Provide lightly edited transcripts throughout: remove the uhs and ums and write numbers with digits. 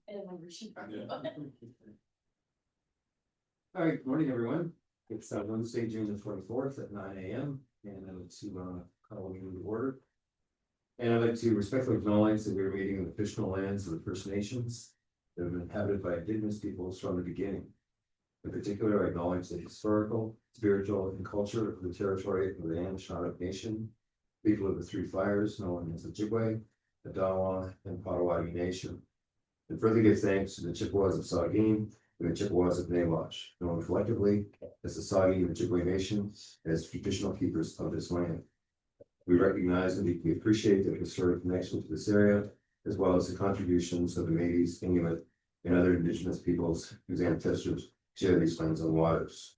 All right, good morning, everyone. It's Wednesday, June the 24th at 9 a.m. and I'd like to call the meeting to order. And I'd like to respectfully acknowledge that we're meeting in the traditional lands of the First Nations that have been inhabited by Indigenous peoples from the beginning. In particular, I acknowledge the historical, spiritual, and culture of the territory of the Anishinaabe Nation, people of the Three Fires, known as the Ojibwe, the Dawa, and Potawatomi Nation. And further give thanks to the Chippewas of Saugeen and the Chippewas of Nawash, known collectively as the Saugeen and Ojibwe Nation, as traditional keepers of this land. We recognize and deeply appreciate the historic connection to this area, as well as the contributions of the Métis, Inuit, and other Indigenous peoples whose ancestors share these lands and waters.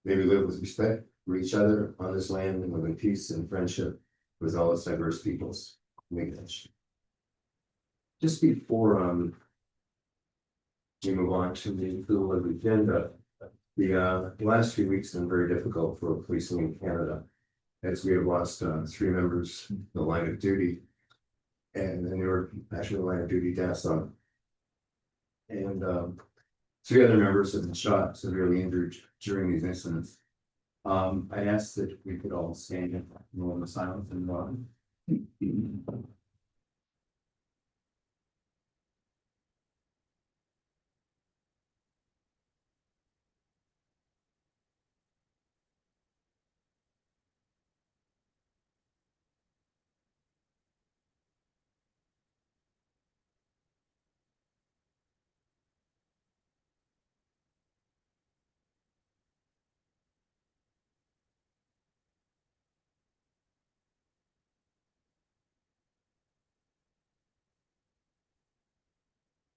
May we live with respect for each other on this land and live in peace and friendship with all its diverse peoples. Just before we move on to the approval of the agenda, the last few weeks have been very difficult for policing in Canada, as we have lost 3 members in the line of duty, and they were actually the line of duty deaths on. And 3 other members have been shot, severely injured during these incidents. I asked that we could all stand in a moment of silence and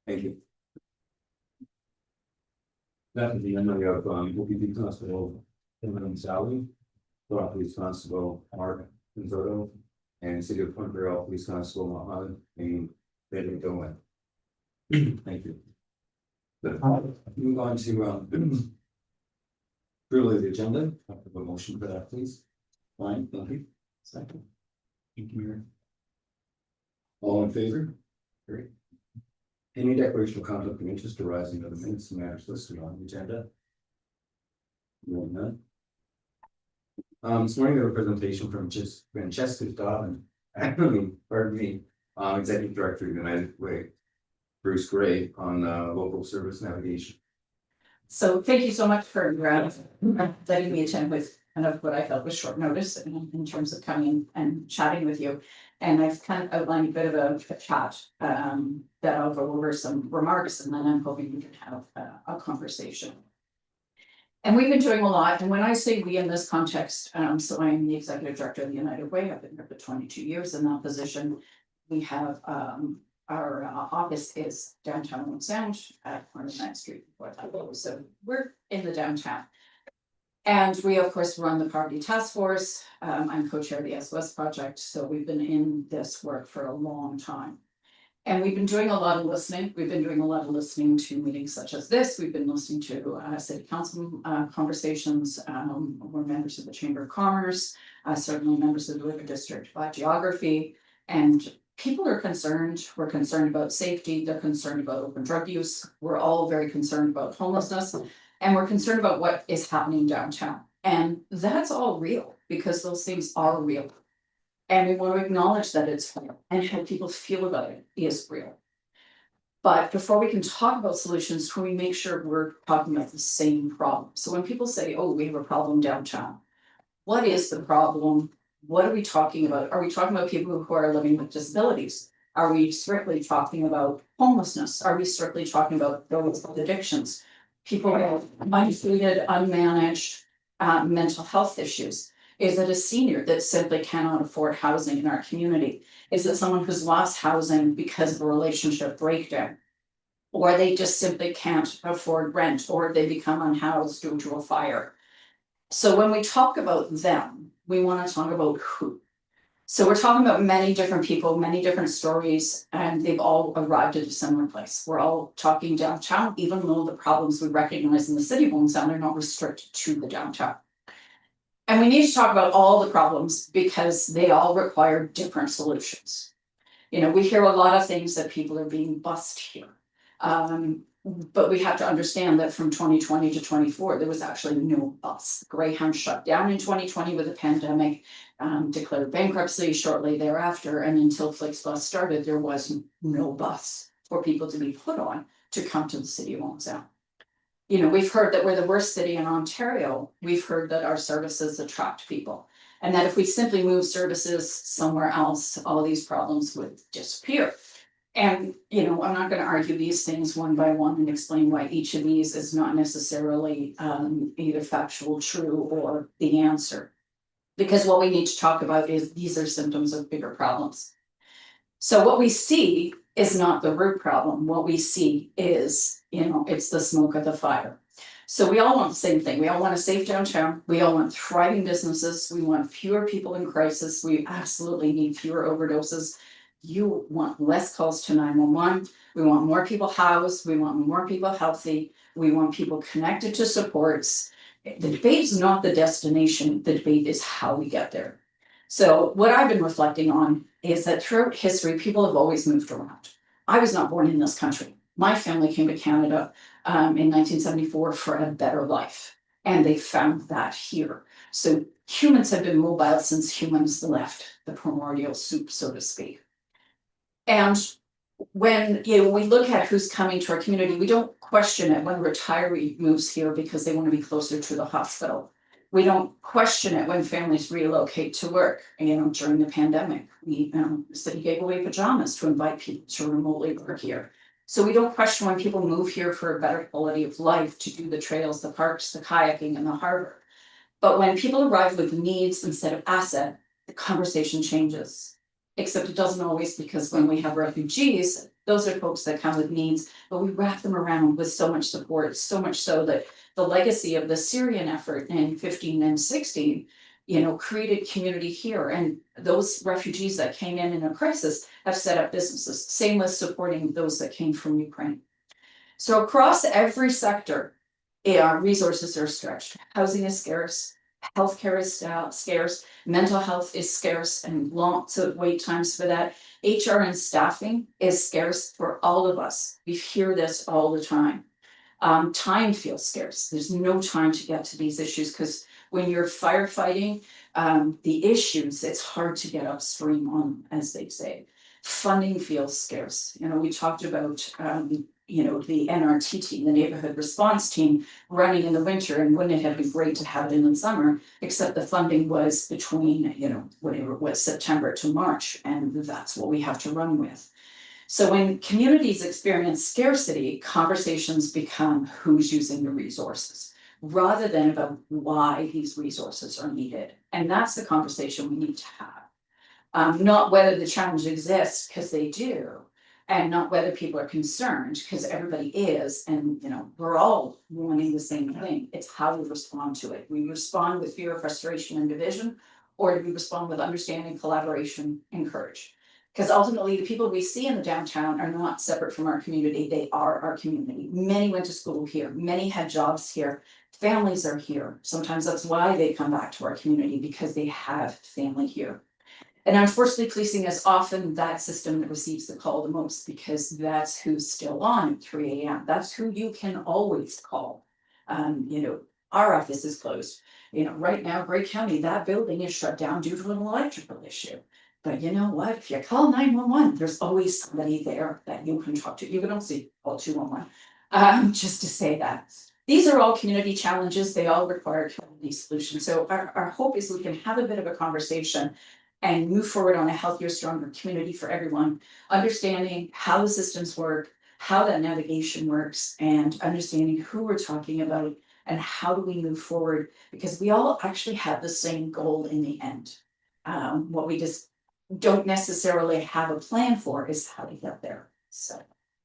thank you. That is the end of OPP Constable Tim Sally, Police Constable Mark Pinzotto, and City of Point Royal Police Constable Mohammed and David Dolan. Thank you. Move on to approval of the agenda. I have a motion for that, please. Fine, thank you. Second. Thank you. All in favor? Great. Any declaration of conflict of interest arising out of the minutes and matters listed on the agenda? None. This morning, there was a presentation from Francesca Dobbin, Executive Director of United Way, Bruce Gray, on local service navigation. So thank you so much for letting me attend with kind of what I felt was short notice in terms of coming and chatting with you. And I've kind of outlined a bit of a chat that I'll go over some remarks, and then I'm hoping we can have a conversation. And we've been doing a lot. And when I say we in this context, so I'm the Executive Director of the United Way. I've been here for 22 years in that position. We have our office is downtown Owen Sound at corner of 9th Street. So we're in the downtown. And we, of course, run the Poverty Task Force. I'm co-chair of the SOS Project. So we've been in this work for a long time. And we've been doing a lot of listening. We've been doing a lot of listening to meetings such as this. We've been listening to city council conversations. We're members of the Chamber of Commerce, certainly members of the River District by geography. And people are concerned. We're concerned about safety. They're concerned about open drug use. We're all very concerned about homelessness. And we're concerned about what is happening downtown. And that's all real because those things are real. And we want to acknowledge that it's real and how people feel about it is real. But before we can talk about solutions, can we make sure we're talking about the same problem? So when people say, oh, we have a problem downtown, what is the problem? What are we talking about? Are we talking about people who are living with disabilities? Are we strictly talking about homelessness? Are we strictly talking about those with addictions? People who have untreated, unmanaged mental health issues. Is it a senior that simply cannot afford housing in our community? Is it someone who's lost housing because of a relationship breakdown? Or they just simply can't afford rent, or they become unhoused due to a fire? So when we talk about them, we want to talk about who. So we're talking about many different people, many different stories, and they've all arrived at a similar place. We're all talking downtown, even though the problems we recognize in the city of Owen Sound are not restricted to the downtown. And we need to talk about all the problems because they all require different solutions. You know, we hear a lot of things that people are being bused here. But we have to understand that from 2020 to 24, there was actually no bus. Greyhound shut down in 2020 with the pandemic, declared bankruptcy shortly thereafter, and until FlixBus started, there was no bus for people to be put on to come to the city of Monzell. You know, we've heard that we're the worst city in Ontario. We've heard that our services attract people. And that if we simply move services somewhere else, all these problems would disappear. And, you know, I'm not going to argue these things one by one and explain why each of these is not necessarily either factual, true, or the answer. Because what we need to talk about is these are symptoms of bigger problems. So what we see is not the root problem. What we see is, you know, it's the smoke of the fire. So we all want the same thing. We all want a safe downtown. We all want thriving businesses. We want fewer people in crisis. We absolutely need fewer overdoses. You want less calls to 911. We want more people housed. We want more people healthy. We want people connected to supports. The debate is not the destination. The debate is how we get there. So what I've been reflecting on is that throughout history, people have always moved around. I was not born in this country. My family came to Canada in 1974 for a better life, and they found that here. So humans have been mobile since humans left the primordial soup, so to speak. And when we look at who's coming to our community, we don't question it when a retiree moves here because they want to be closer to the hospital. We don't question it when families relocate to work. During the pandemic, the city gave away pajamas to invite people to remotely work here. So we don't question when people move here for a better quality of life to do the trails, the parks, the kayaking, and the harbor. But when people arrive with needs instead of asset, the conversation changes. Except it doesn't always, because when we have refugees, those are folks that come with needs, but we wrap them around with so much support, so much so that the legacy of the Syrian effort in 15 and 16, created community here. And those refugees that came in a crisis have set up businesses, same with supporting those that came from Ukraine. So across every sector, resources are stretched. Housing is scarce, healthcare is scarce, mental health is scarce, and lots of wait times for that. HR and staffing is scarce for all of us. We hear this all the time. Time feels scarce. There's no time to get to these issues because when you're firefighting the issues, it's hard to get upstream on, as they say. Funding feels scarce. We talked about the NRT team, the neighborhood response team, running in the winter, and wouldn't it have been great to have it in the summer, except the funding was between, whatever it was, September to March, and that's what we have to run with. So when communities experience scarcity, conversations become who's using the resources, rather than about why these resources are needed. And that's the conversation we need to have. Not whether the challenge exists, because they do, and not whether people are concerned, because everybody is, and we're all wanting the same thing. It's how we respond to it. We respond with fear, frustration, and division, or do we respond with understanding, collaboration, and courage? Because ultimately, the people we see in the downtown are not separate from our community. They are our community. Many went to school here. Many had jobs here. Families are here. Sometimes that's why they come back to our community, because they have family here. And unfortunately, policing is often that system that receives the call the most, because that's who's still on at 3 a.m. That's who you can always call. Our office is closed. Right now, Grey County, that building is shut down due to an electrical issue. But you know what? If you call 911, there's always somebody there that you can talk to. You can also call 211, just to say that. These are all community challenges. They all require community solutions. So our hope is we can have a bit of a conversation and move forward on a healthier, stronger community for everyone, understanding how the systems work, how that navigation works, and understanding who we're talking about and how do we move forward, because we all actually have the same goal in the end. What we just don't necessarily have a plan for is how to get there. So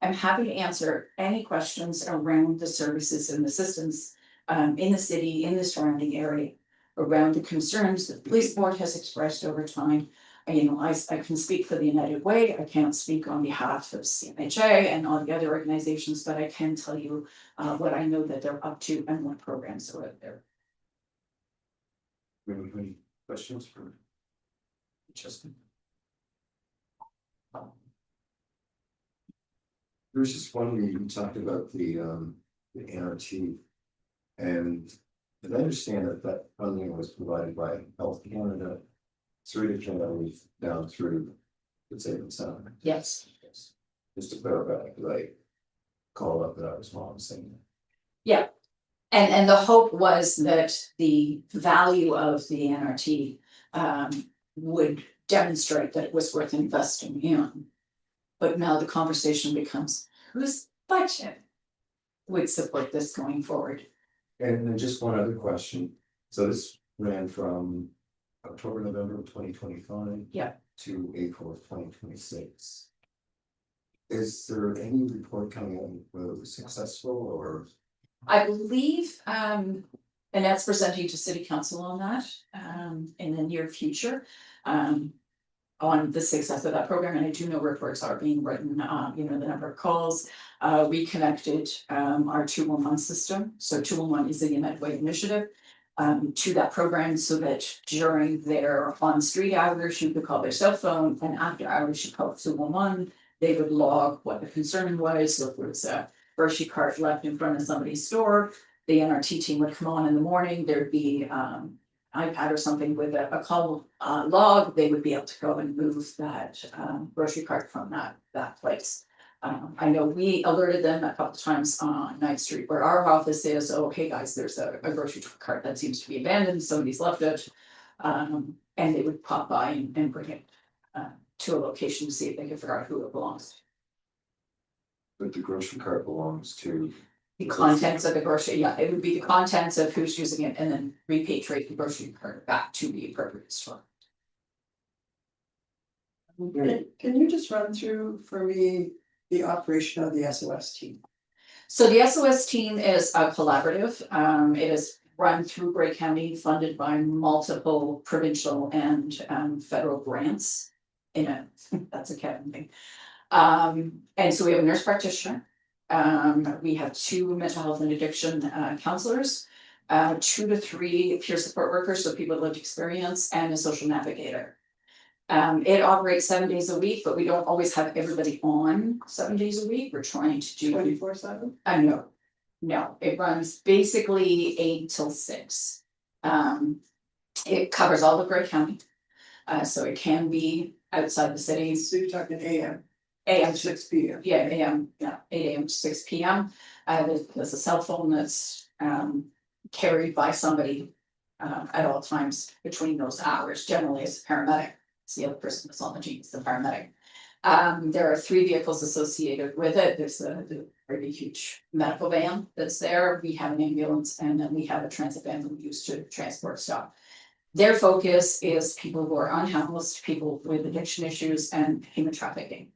I'm happy to answer any questions around the services and the systems in the city, in the surrounding area, around the concerns that the police board has expressed over time. I can speak for the United Way. I can't speak on behalf of CMHA and all the other organizations, but I can tell you what I know that they're up to and what programs are out there. Any questions for Justin? There's just one where you talked about the NRT. And I understand that that funding was provided by Health Canada. Through the Canada, down through the savings center. Yes. Just to clarify, because I called up that I was wrong saying that. Yeah. And the hope was that the value of the NRT would demonstrate that it was worth investing in. But now the conversation becomes, whose budget would support this going forward? And then just one other question. So this ran from October, November of 2025. Yeah. To April of 2026. Is there any report coming out whether it was successful or? I believe Annette's presenting to city council on that in the near future. On the success of that program, and I do know reports are being written, you know, the number of calls. We connected our 211 system, so 211 is the United Way initiative. To that program so that during their on-street hours, you could call their cell phone, and after hours, you call 211. They would log what the concern was. So if there was a grocery cart left in front of somebody's store, the NRT team would come on in the morning. There'd be iPad or something with a call log. They would be able to go and move that grocery cart from that place. I know we alerted them a couple times on Ninth Street where our office is, oh, hey guys, there's a grocery cart that seems to be abandoned, somebody's left it. And they would pop by and bring it to a location to see if they could figure out who it belongs to. But the grocery cart belongs to. The contents of the grocery, yeah, it would be the contents of who's using it and then repatriate the grocery cart back to the appropriate store. Can you just run through for me the operation of the SOS team? So the SOS team is a collaborative. It is run through Grey County, funded by multiple provincial and federal grants. That's a Kevin thing. And so we have a nurse practitioner. We have 2 mental health and addiction counselors, 2 to 3 peer support workers, so people with lived experience, and a social navigator. It operates 7 days a week, but we don't always have everybody on 7 days a week. We're trying to do 24/7? No, it runs basically 8 till 6. It covers all of Grey County. So it can be outside the cities. So you're talking AM, AM 6 PM. Yeah, AM, yeah, 8 AM to 6 PM. There's a cell phone that's carried by somebody at all times between those hours, generally as a paramedic. It's the other person that's on the team, it's the paramedic. There are 3 vehicles associated with it. There's a pretty huge medical van that's there. We have an ambulance, and then we have a transit van that we use to transport stuff. Their focus is people who are unhoused, people with addiction issues, and human trafficking.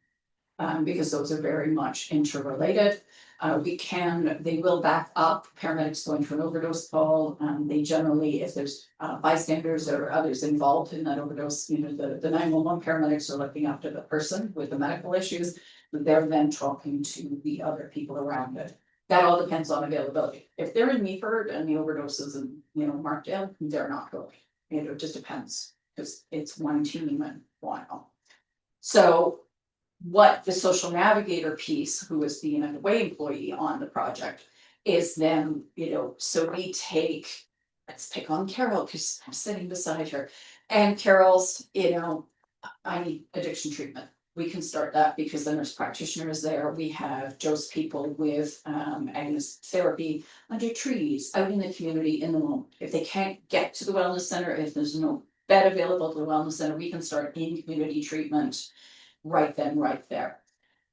Because those are very much interrelated. They will back up paramedics going to an overdose call. They generally, if there's bystanders or others involved in that overdose, you know, the 911 paramedics are looking after the person with the medical issues, but they're then talking to the other people around it. That all depends on availability. If they're in Meaford and the overdose is in, you know, Markdale, they're not going. You know, it just depends, because it's one team and one. So what the social navigator piece, who is the United Way employee on the project, is then, you know, so we take, let's pick on Carol, because I'm sitting beside her. And Carol's, you know, I need addiction treatment. We can start that because the nurse practitioner is there. We have Joe's people with agonist therapy under trees, out in the community in the moment. If they can't get to the wellness center, if there's no bed available to the wellness center, we can start in community treatment right then, right there.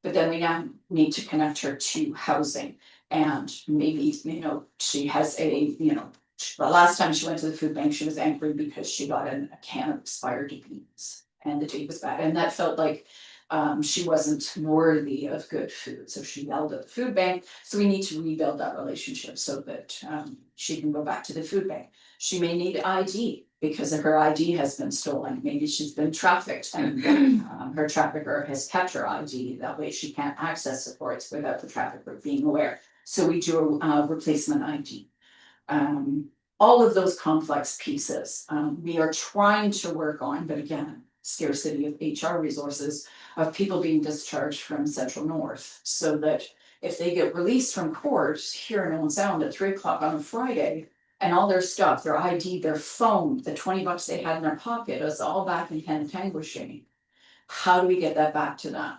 But then we now need to connect her to housing, and maybe, you know, she has the last time she went to the food bank, she was angry because she got a can of expired beans and the date was bad, and that felt like she wasn't worthy of good food, so she yelled at the food bank. So we need to rebuild that relationship so that she can go back to the food bank. She may need ID because her ID has been stolen. Maybe she's been trafficked and her trafficker has kept her ID. That way she can't access supports without the trafficker being aware. So we do a replacement ID. All of those complex pieces we are trying to work on, but again, scarcity of HR resources of people being discharged from Central North, so that if they get released from court here in Owen Sound at 3 o'clock on a Friday, and all their stuff, their ID, their phone, the $20 they had in their pocket is all back in Pentanguishing. How do we get that back to them?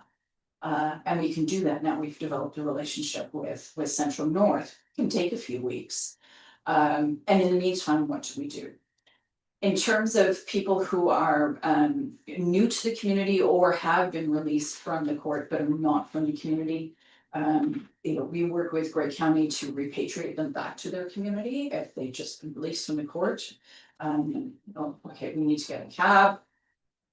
And we can do that now. We've developed a relationship with Central North. It can take a few weeks. And in the meantime, what do we do? In terms of people who are new to the community or have been released from the court but are not from the community, we work with Grey County to repatriate them back to their community if they just been released from the court. Okay, we need to get a cab.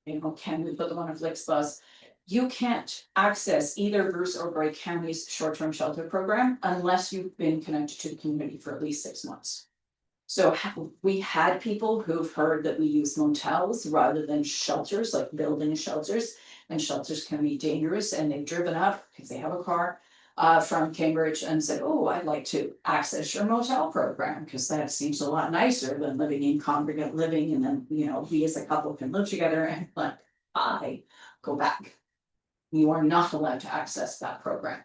Can we put them on a FlixBus? You can't access either Bruce or Grey County's short-term shelter program unless you've been connected to the community for at least 6 months. So we had people who've heard that we use motels rather than shelters, like building shelters, and shelters can be dangerous, and they've driven up because they have a car from Cambridge and said, oh, I'd like to access your motel program because that seems a lot nicer than living in congregate living, and then we as a couple can live together. And like, I go back. You are not allowed to access that program.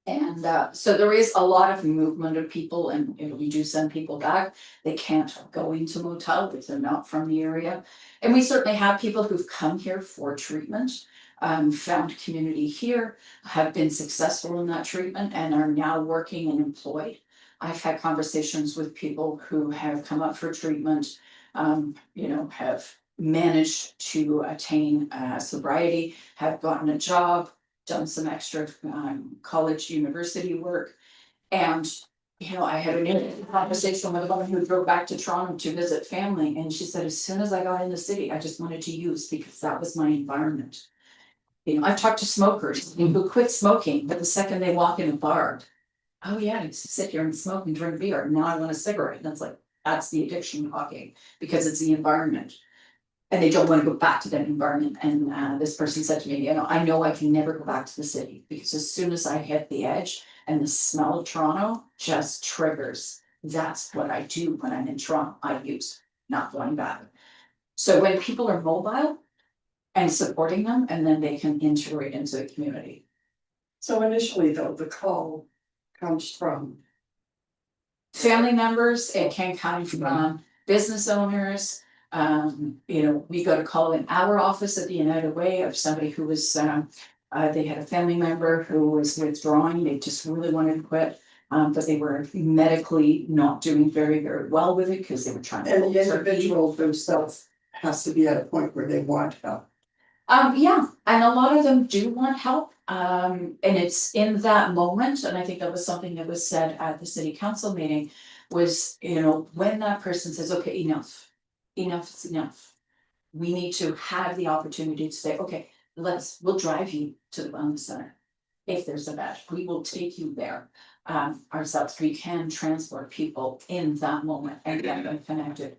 And so there is a lot of movement of people, and we do send people back. They can't go into motel if they're not from the area. And we certainly have people who've come here for treatment, found community here, have been successful in that treatment, and are now working and employed. I've had conversations with people who have come up for treatment, have managed to attain sobriety, have gotten a job, done some extra college, university work. And, I had a conversation with a woman who drove back to Toronto to visit family. And she said, as soon as I got in the city, I just wanted to use because that was my environment. I've talked to smokers who quit smoking, but the second they walk in a bar, oh yeah, I just sit here and smoke and drink beer. Now I want a cigarette. And it's like, that's the addiction talking, because it's the environment. And they don't want to go back to that environment. And this person said to me, I know I can never go back to the city because as soon as I hit the edge and the smell of Toronto just triggers, that's what I do when I'm in Toronto. I use, not going back. So when people are mobile and supporting them, and then they can integrate into the community. So initially though, the call comes from Family members, it can come from business owners. We got a call in our office at the United Way of somebody who was, they had a family member who was withdrawing, they just really wanted to quit. But they were medically not doing very, very well with it because they were trying to. and the individual themselves has to be at a point where they want help. Yeah, and a lot of them do want help. And it's in that moment, and I think that was something that was said at the city council meeting, was, when that person says, okay, enough is enough. We need to have the opportunity to say, okay, we'll drive you to the wellness center. If there's a bed, we will take you there. Ourselves, we can transport people in that moment and get them connected.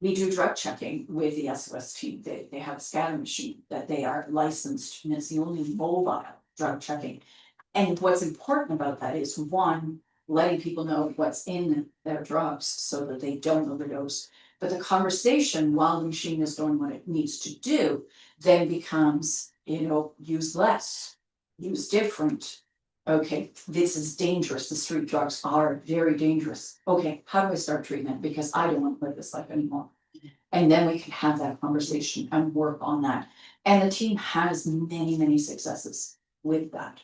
We do drug checking with the SOS team. They have a scatter machine that they are licensed, and it's the only mobile drug checking. And what's important about that is, one, letting people know what's in their drugs so that they don't overdose. But the conversation while the machine is doing what it needs to do then becomes, use less, use different. Okay, this is dangerous. The street drugs are very dangerous. Okay, how do I start treatment? Because I don't want to live this life anymore. And then we can have that conversation and work on that. And the team has many, many successes with that.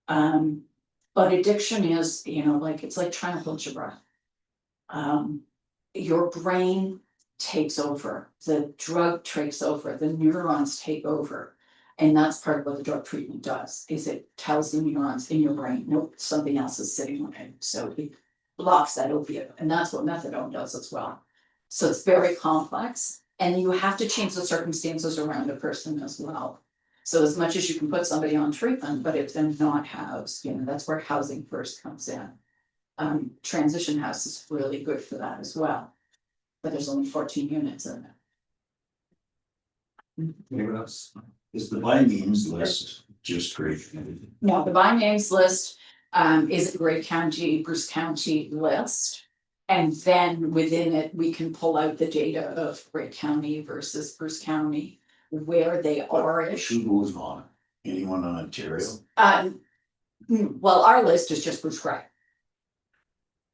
But addiction is, it's like trying to hold your breath. Your brain takes over, the drug takes over, the neurons take over. And that's part of what the drug treatment does, is it tells the neurons in your brain, nope, something else is sitting on it. So it blocks that opiate, and that's what methadone does as well. So it's very complex, and you have to change the circumstances around a person as well. So as much as you can put somebody on treatment, but if they're not housed, that's where housing first comes in. Transition house is really good for that as well, but there's only 14 units in it. Anyone else? Is the by means list just great? Now, the by names list is a Grey County, Bruce County list. And then within it, we can pull out the data of Grey County versus Bruce County, where they are. Who goes on? Anyone on Ontario? Well, our list is just Bruce Grey.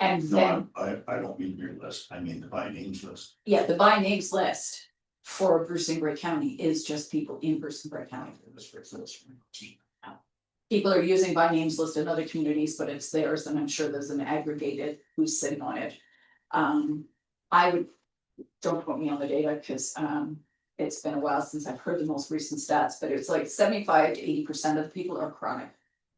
And then, No, I don't mean your list, I mean the by names list. yeah, the by names list for Bruce and Grey County is just people in Bruce and Grey County. People are using by names list in other communities, but it's theirs, and I'm sure there's an aggregated who's sitting on it. I would, don't quote me on the data, because it's been a while since I've heard the most recent stats, but it's like 75 to 80% of the people are chronic.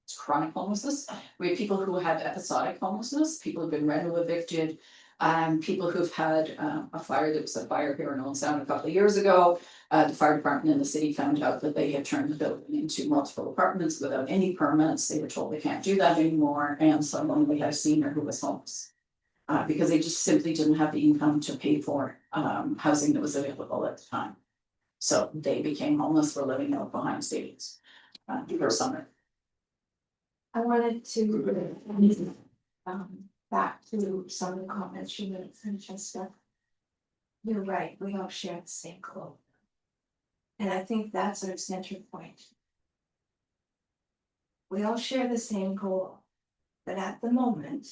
It's chronic homelessness. We have people who have episodic homelessness, people who've been rental evicted, people who've had a fire. There was a fire here in Owen Sound a couple of years ago. The fire department in the city found out that they had turned the building into multiple apartments without any permits. They were told they can't do that anymore, and someone, we had a senior who was homeless. Because they just simply didn't have the income to pay for housing that was available at the time. So they became homeless for living out behind stadiums for summer. I wanted to, back to some of the comments you made, Francesca. You're right, we all share the same goal. And I think that's our center point. We all share the same goal, but at the moment,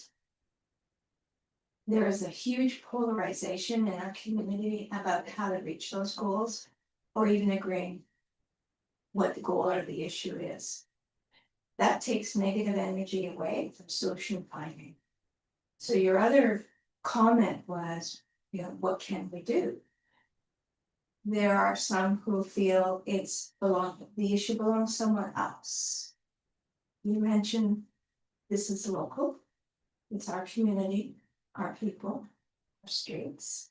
there is a huge polarization in our community about how to reach those goals, or even agreeing what the goal or the issue is. That takes negative energy away from solution finding. So your other comment was, you know, what can we do? There are some who feel the issue belongs somewhere else. You mentioned this is local, it's our community, our people, our streets.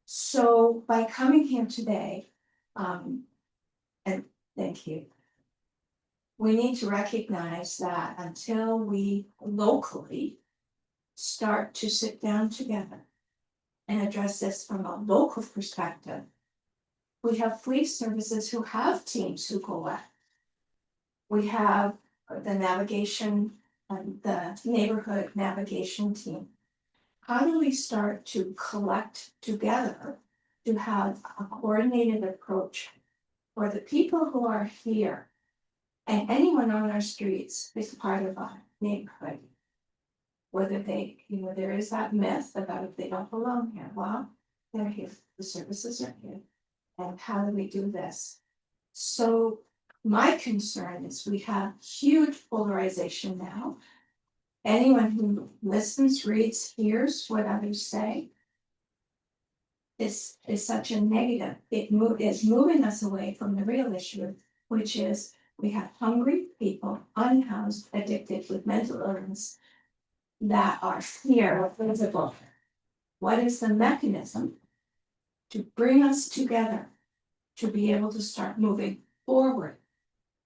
So by coming here today, and thank you. We need to recognize that until we locally start to sit down together and address this from a local perspective, we have police services who have teams who go out. We have the navigation and the neighborhood navigation team. How do we start to collect together to have a coordinated approach for the people who are here? And anyone on our streets is part of our neighborhood. Whether they, you know, there is that myth about if they don't belong here, well, they're here, the services are here. And how do we do this? So my concern is we have huge polarization now. Anyone who listens, reads, hears what others say is such a negative. It is moving us away from the real issue, which is we have hungry people, unhoused, addicted with mental illness that are here visible. What is the mechanism to bring us together to be able to start moving forward?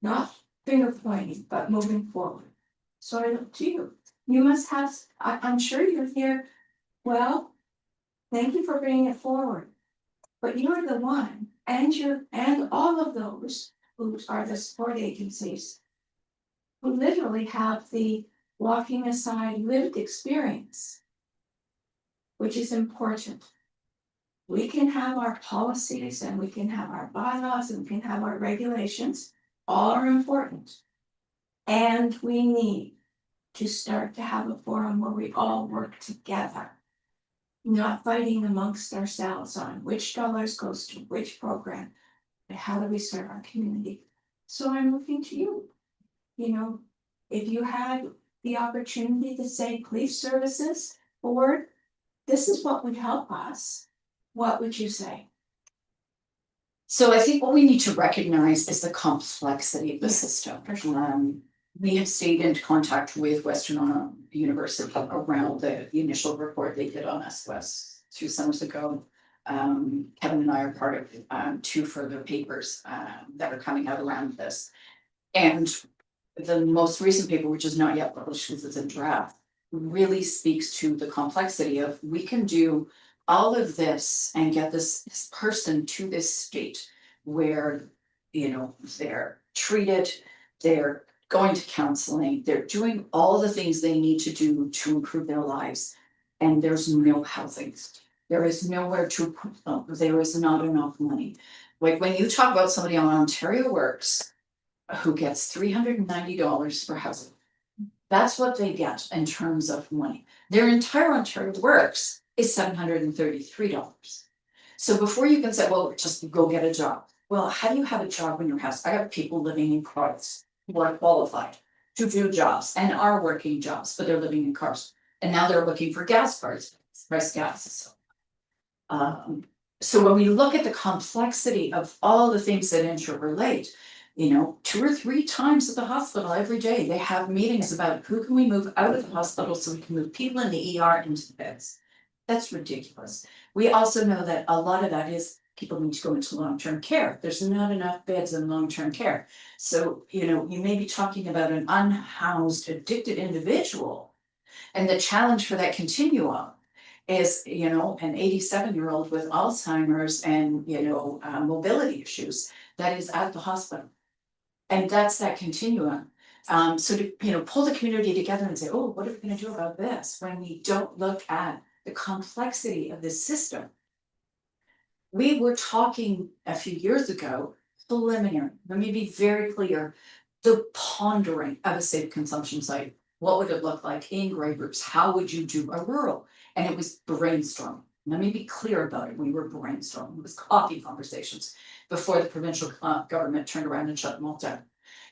Not finger pointing, but moving forward. So I look to you. You must have, I'm sure you're here. Well, thank you for bringing it forward. But you're the one, and all of those who are the support agencies who literally have the walking aside lived experience, which is important. We can have our policies and we can have our bylaws and we can have our regulations, all are important. And we need to start to have a forum where we all work together, not fighting amongst ourselves on which dollars goes to which program, but how do we serve our community? So I'm looking to you. You know, if you had the opportunity to say police services board, this is what would help us, what would you say? So I think what we need to recognize is the complexity of the system. We have stayed in contact with Western University around the initial report they did on SOS 2 summers ago. Kevin and I are part of 2 further papers that are coming out around this. And the most recent paper, which is not yet published because it's in draft, really speaks to the complexity of we can do all of this and get this person to this state where, you know, they're treated, they're going to counseling, they're doing all the things they need to do to improve their lives. and there's no housing. There is nowhere to put them, there is not enough money. Like when you talk about somebody on Ontario Works who gets $390 for housing. That's what they get in terms of money. Their entire Ontario Works is $733. So before you can say, well, just go get a job. Well, how do you have a job in your house? I have people living in cars who are qualified to do jobs and are working jobs, but they're living in cars. And now they're looking for gas cards, price gas is so. So when we look at the complexity of all the things that interrelate, 2 or 3 times at the hospital every day, they have meetings about who can we move out of the hospital so we can move people in the ER into the beds. That's ridiculous. We also know that a lot of that is people need to go into long-term care. There's not enough beds in long-term care. So, you may be talking about an unhoused, addicted individual. And the challenge for that continuum is, an 87-year-old with Alzheimer's and, mobility issues that is at the hospital. And that's that continuum. So to, pull the community together and say, oh, what are we gonna do about this? When we don't look at the complexity of this system. We were talking a few years ago, preliminary, let me be very clear. The pondering of a safe consumption site, what would it look like in grey groups? How would you do a rural? And it was brainstorming. Let me be clear about it. We were brainstorming. It was coffee conversations before the provincial government turned around and shut them all down.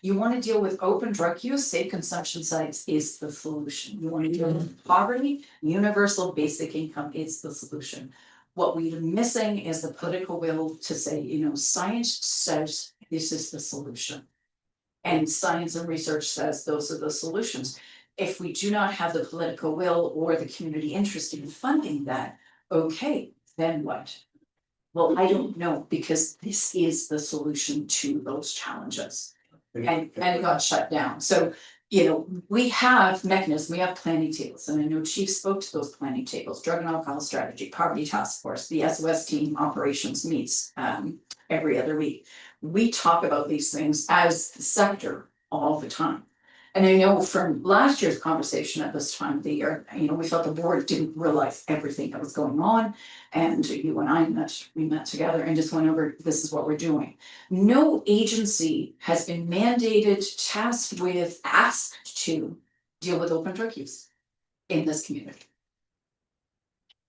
You want to deal with open drug use, safe consumption sites is the solution. You want to deal with poverty, universal basic income is the solution. What we're missing is the political will to say, science says this is the solution. And science and research says those are the solutions. If we do not have the political will or the community interest in funding that, okay, then what? Well, I don't know, because this is the solution to those challenges. And it got shut down. So, we have mechanisms, we have planning tables, and I know Chief spoke to those planning tables, drug and alcohol strategy, poverty task force, the SOS team operations meets every other week. We talk about these things as the sector all the time. And I know from last year's conversation at this time of the year, we felt the board didn't realize everything that was going on. And you and I we met together and just went over, this is what we're doing. No agency has been mandated, tasked with, asked to deal with open drug use in this community.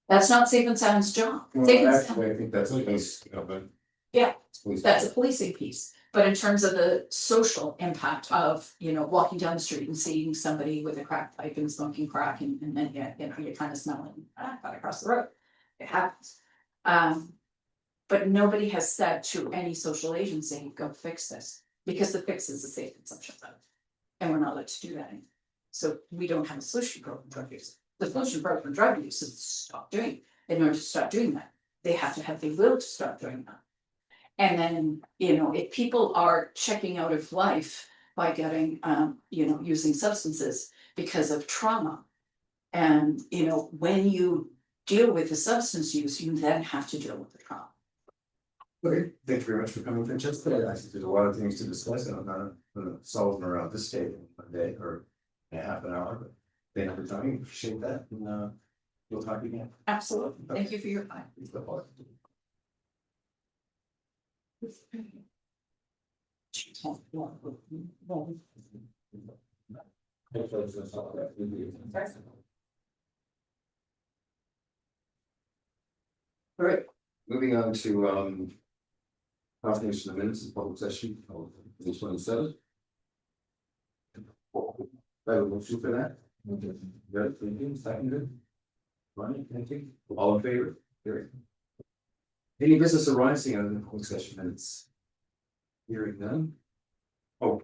That's not Safe and Sound's job. Safe and Sound- Actually, I think that's a piece of it. Yeah, Please. that's a policing piece. But in terms of the social impact of, walking down the street and seeing somebody with a crack pipe and smoking crack and then, you're kind of smelling, got across the road. It happens. But nobody has said to any social agency, go fix this, because the fix is a safe consumption zone. And we're not allowed to do that anymore. So we don't have a solution for open drug use. The solution for open drug use is to stop doing it. In order to stop doing that, they have to have the will to stop doing that. And then, if people are checking out of life by getting, using substances because of trauma. And, when you deal with the substance use, you then have to deal with the trauma. Okay, thank you very much for coming, Francesca. I think there's a lot of things to discuss, and I'm not gonna solve them around this day, one day, or in a half an hour, but thank you for coming, appreciate that, and we'll talk again. Absolutely. Thank you for your time. All right, moving on to confirmation of minutes of public session, page 27. I have a motion for that. Good, thank you, seconded. Ronnie, thank you, all in favor? Carried. Any business arising out of the public session minutes? Hearing none. Oh.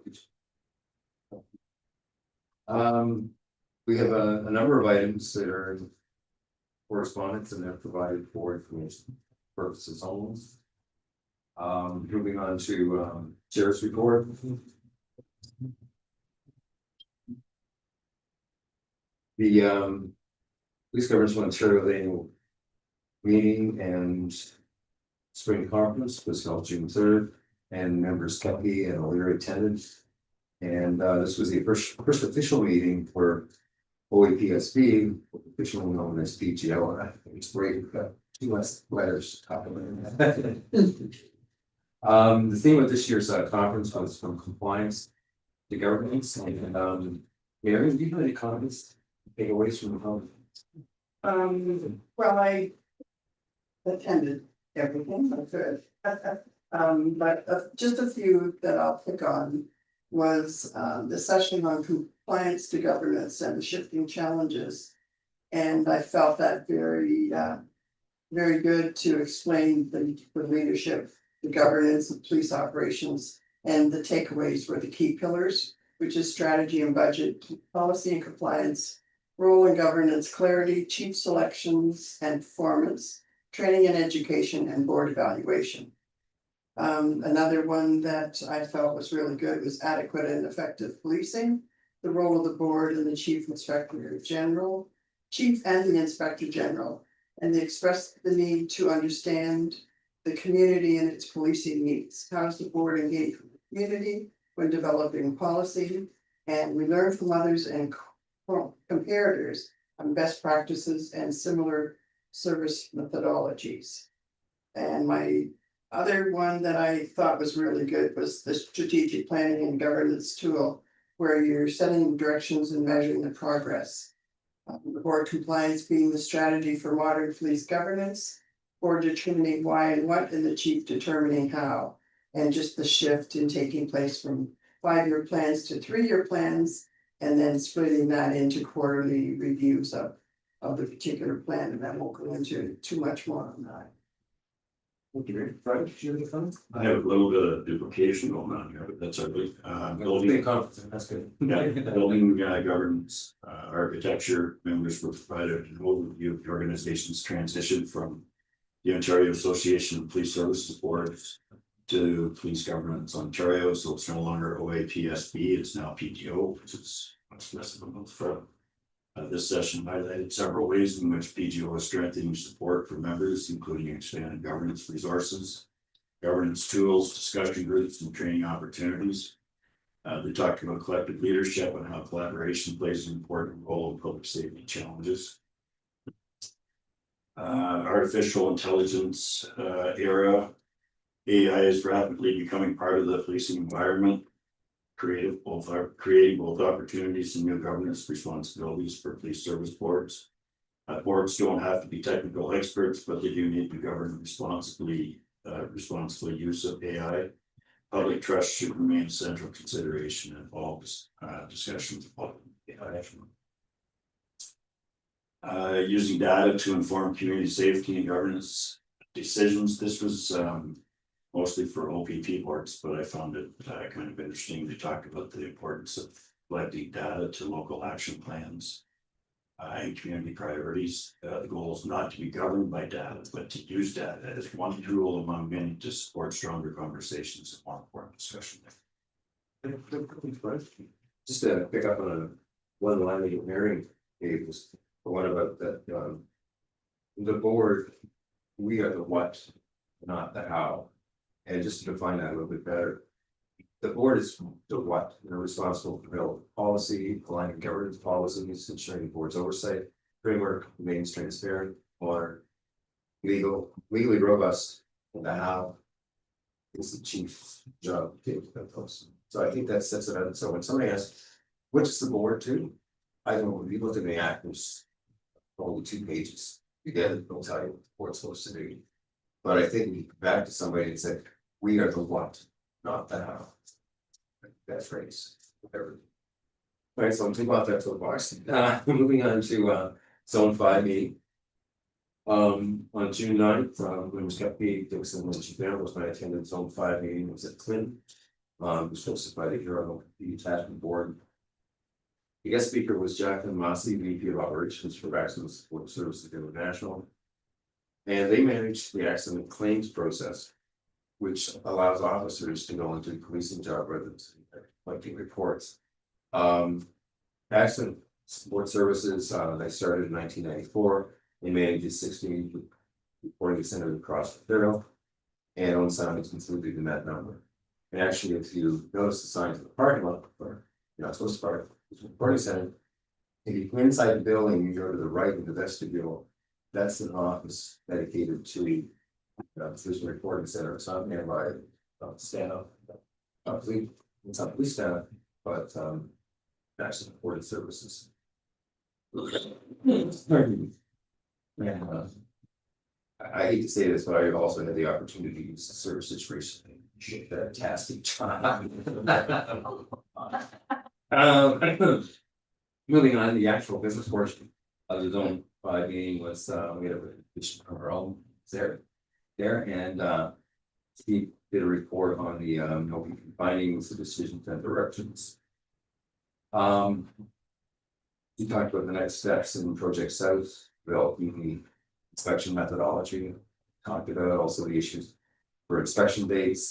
We have a number of items that are in correspondence and they're provided for information purposes only. Moving on to Chair's report. The Police Governance of Ontario annual meeting and spring conference was held June 3rd, and members Kelly and O'Leary attended. And this was the first official meeting for OAPSB, officially known as PGO, and I think it's great, we've got 2 less letters to talk about. The theme of this year's conference was from compliance to governance, and Mary, do you have any comments, takeaways from the conference? Well, I attended everything I could. But just a few that I'll pick on was the session on compliance to governance and the shifting challenges. And I felt that very good to explain the leadership, the governance of police operations, and the takeaways were the key pillars, which is strategy and budget, policy and compliance, role and governance, clarity, chief selections and performance, training and education, and board evaluation. Another one that I felt was really good was adequate and effective policing, the role of the board and the chief and the inspector general, and they expressed the need to understand the community and its policing needs. How does the board engage with the community when developing policy? And we learn from others and comparators on best practices and similar service methodologies. And my other one that I thought was really good was the strategic planning and governance tool, where you're setting directions and measuring the progress. The board compliance being the strategy for modern police governance, board determining why and what, and the chief determining how. And just the shift in taking place from 5-year plans to 3-year plans, and then splitting that into quarterly reviews of the particular plan, and I won't go into too much more on that. Thank you, Mary. Fred, did you have any comments? I have a little bit of duplication going on here, but that's ugly. Building, Conference, that's good. building governance, architecture, members were provided an overview of the organization's transition from the Ontario Association of Police Services Boards to Police Governance Ontario, so it's no longer OAPSB, it's now PGO, which is much less of a month from. This session highlighted several ways in which PGO is strengthening support for members, including expanded governance resources, governance tools, discussion groups, and training opportunities. They talked about collective leadership and how collaboration plays an important role in public safety challenges. Artificial intelligence era, AI is rapidly becoming part of the policing environment, creating both opportunities and new governance responsibilities for police service boards. Boards don't have to be technical experts, but they do need to govern responsibly use of AI. Public trust should remain a central consideration in all discussions about AI. Using data to inform community safety and governance decisions. This was mostly for OPP boards, but I found it kind of interesting to talk about the importance of collecting data to local action plans and community priorities. The goal is not to be governed by data, but to use data as one tool among many to support stronger conversations and more informed discussion. Just to pick up on one line that Mary gave was the one about that the board, we are the what, not the how. And just to define that a little bit better, the board is the what, they're responsible for developing policy, aligning governance policies, ensuring the board's oversight framework remains transparent, or legally robust, and the how is the chief's job to take that post. So I think that sets it out. So when somebody asks, what does the board do? I don't know, when you look at the act, there's only 2 pages. Together, they'll tell you what the board's supposed to do. But I think we can go back to somebody and say, we are the what, not the how. That phrase, whatever. All right, so I'm taking off that soapbox. Moving on to zone 5 meeting. On June 9th, members kept me, Dixon and Chief was my attendance zone 5 meeting was at Clinton. It was hosted by the Hero Attachment Board. The guest speaker was Jacqueline Massey, VP of Operations for Accident Support Services International. And they manage the accident claims process, which allows officers to go into policing job records and collecting reports. Accident Support Services, they started in 1994. They managed 16 reporting centers across Ontario, and on sound is included in that number. And actually, if you notice the signs in the parking lot, or you're not supposed to park, it's a reporting center. If you come inside the building, you go to the right in the vestibule, that's an office dedicated to. There's a recording center, it's not nearby, staff. Police, it's not police staff, but that's supported services. Yeah. I hate to say this, but I also had the opportunity to use the services recently. Fantastic job. Moving on to the actual business portion of the zone 5 meeting was, we had a petition from our own there and he did a report on the findings, the decisions and directions. He talked about the next steps in Project South, developing the inspection methodology, talked about also the issues for inspection dates,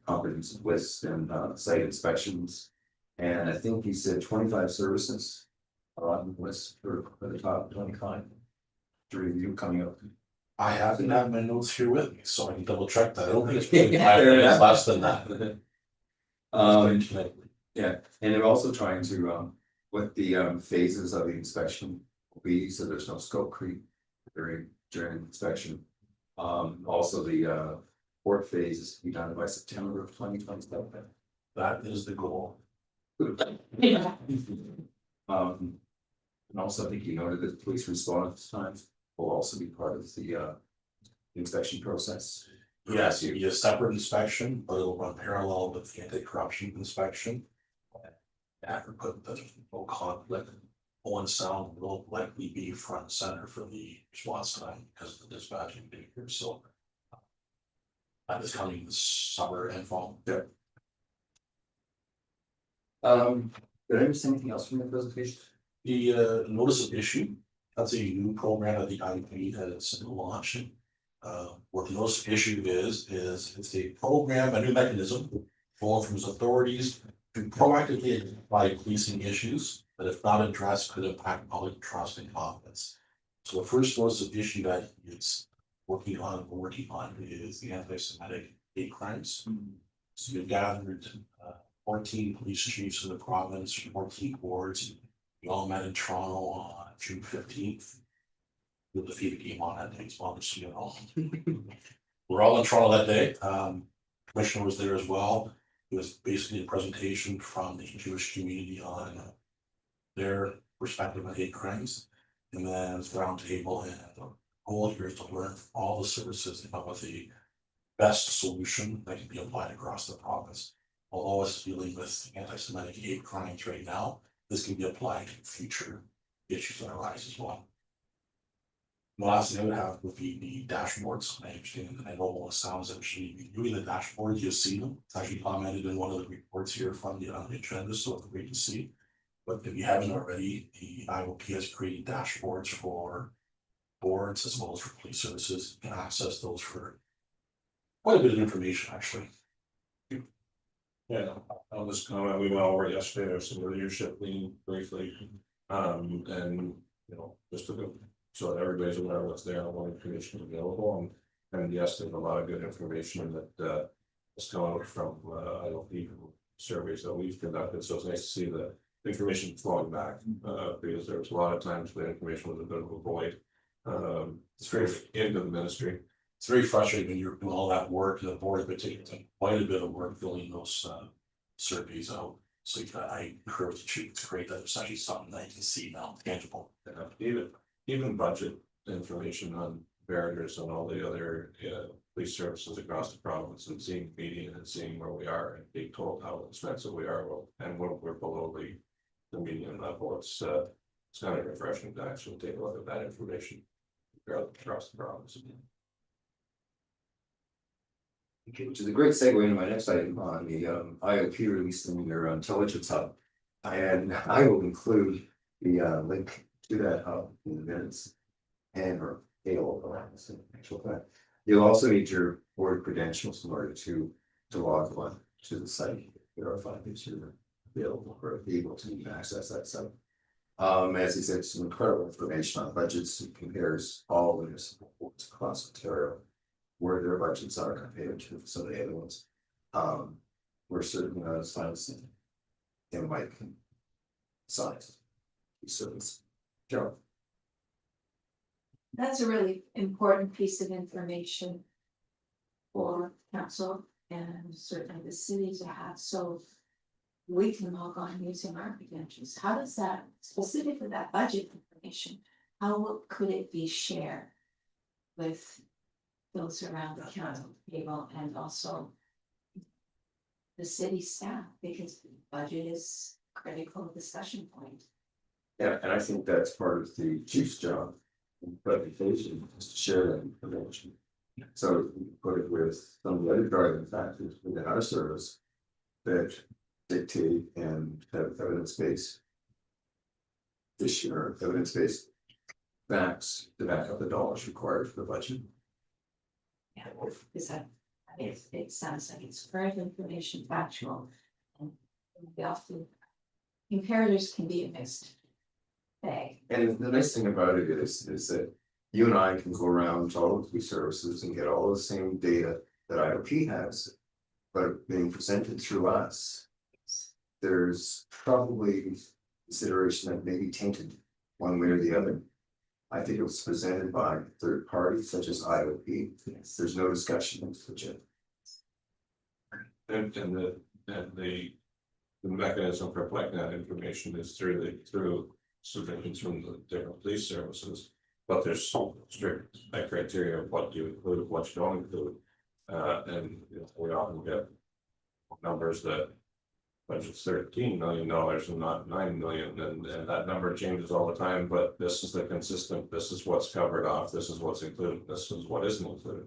comprehensive list and site inspections. And I think he said 25 services are on the list for the top 25 to review coming up. I happen to have my notes here with me, so I can double check that. I don't think it's Yeah. less than that. Yeah, and they're also trying to what the phases of the inspection will be, so there's no scope creep during inspection. Also the fourth phase is to be done by September of 2027. That is the goal. And also I think you noted that police response times will also be part of the inspection process. Yes, it'll be a separate inspection, but it'll run parallel with the anti-corruption inspection. After put the no conflict, Owen Sound will likely be front and center for the response time because of the dispatching being here, so. That is coming this summer and fall. Yeah. Did I miss anything else from the presentation? The notice of issue, that's a new program that the IP has launched. What the notice of issue is it's a program, a new mechanism for from its authorities to proactively identify policing issues that if not addressed could impact public trust and confidence. So the first notice of issue that it's working on is the anti-Semitic hate crimes. So we've gathered 14 police chiefs in the province, 14 wards. We all met in Toronto on June 15th. We'll defeat a game on that day, as well as you know. We're all in Toronto that day. Commissioner was there as well. It was basically a presentation from the Jewish community on their perspective on hate crimes. And then it's roundtable, and the goal here is to learn all the services and come up with the best solution that can be applied across the province. Although it's dealing with anti-Semitic hate crimes right now, this can be applied to future issues that arise as well. The last thing I would have would be the dashboards. I understand that I know all the sounds that should be viewing the dashboard, you'll see them. It's actually commented in one of the reports here from the agenda, so it's great to see. But if you haven't already, the IOP has created dashboards for boards as well as for police services. You can access those for quite a bit of information, actually. Yeah, I'll just comment, we went over it yesterday, there's some leadership lean briefly, and, you know, just to go. So that everybody's aware of what's there, and what information is available, and yes, there's a lot of good information that is coming out from, IOP surveys that we've conducted, so it's nice to see the information flowing back, because there was a lot of times the information was a bit of a void. It's very into the ministry. It's very frustrating when you're doing all that work, and the board has taken quite a bit of work filling those surveys out. So I encourage the chief to create that. It's actually something that you can see now, tangible. Even budget information on barriers and all the other police services across the province, and seeing median and seeing where we are and being told how expensive we are, well, and we're below the median level. It's kind of refreshing to actually take a look at that information across the province. Okay, which is a great segue into my next item on the IOP releasing their intelligence hub. And I will include the link to that hub in the minutes. And or actual fact. You'll also need your board credentials in order to log on to the site, verify that you're available or able to access that site. As he said, some incredible information on budgets. It compares all municipal boards across Ontario, where their budgets are compared to some of the other ones. We're certainly not as fine as Mike size. service. Joe. That's a really important piece of information for council and certainly the city to have, so we can log on using our credentials. How does that, specifically that budget information, could it be shared with those around the council table and also the city staff, because budget is a critical discussion point. Yeah, and I think that's part of the chief's job, reputation, is to share that information. So you put it with some of the other driving factors within our service that dictate and have evidence-based issue or evidence-based facts to back up the dollars required for the budget. Yeah, because that, it sounds like it's correct information, factual, and we often, imperatives can be a mixed bag. And the nice thing about it is that you and I can go around to all of these services and get all the same data that IOP has. But being presented through us, there's probably consideration that may be tainted one way or the other. I think it was presented by third parties such as IOP. There's no discussion in legit. And the mechanism for collecting that information is through submissions from the different police services. But there's strict criteria of what you include, what you don't include. And we often get numbers that budget's $13 million and not 9 million, and that number changes all the time, but this is the consistent, this is what's covered off, this is what's included, this is what isn't included.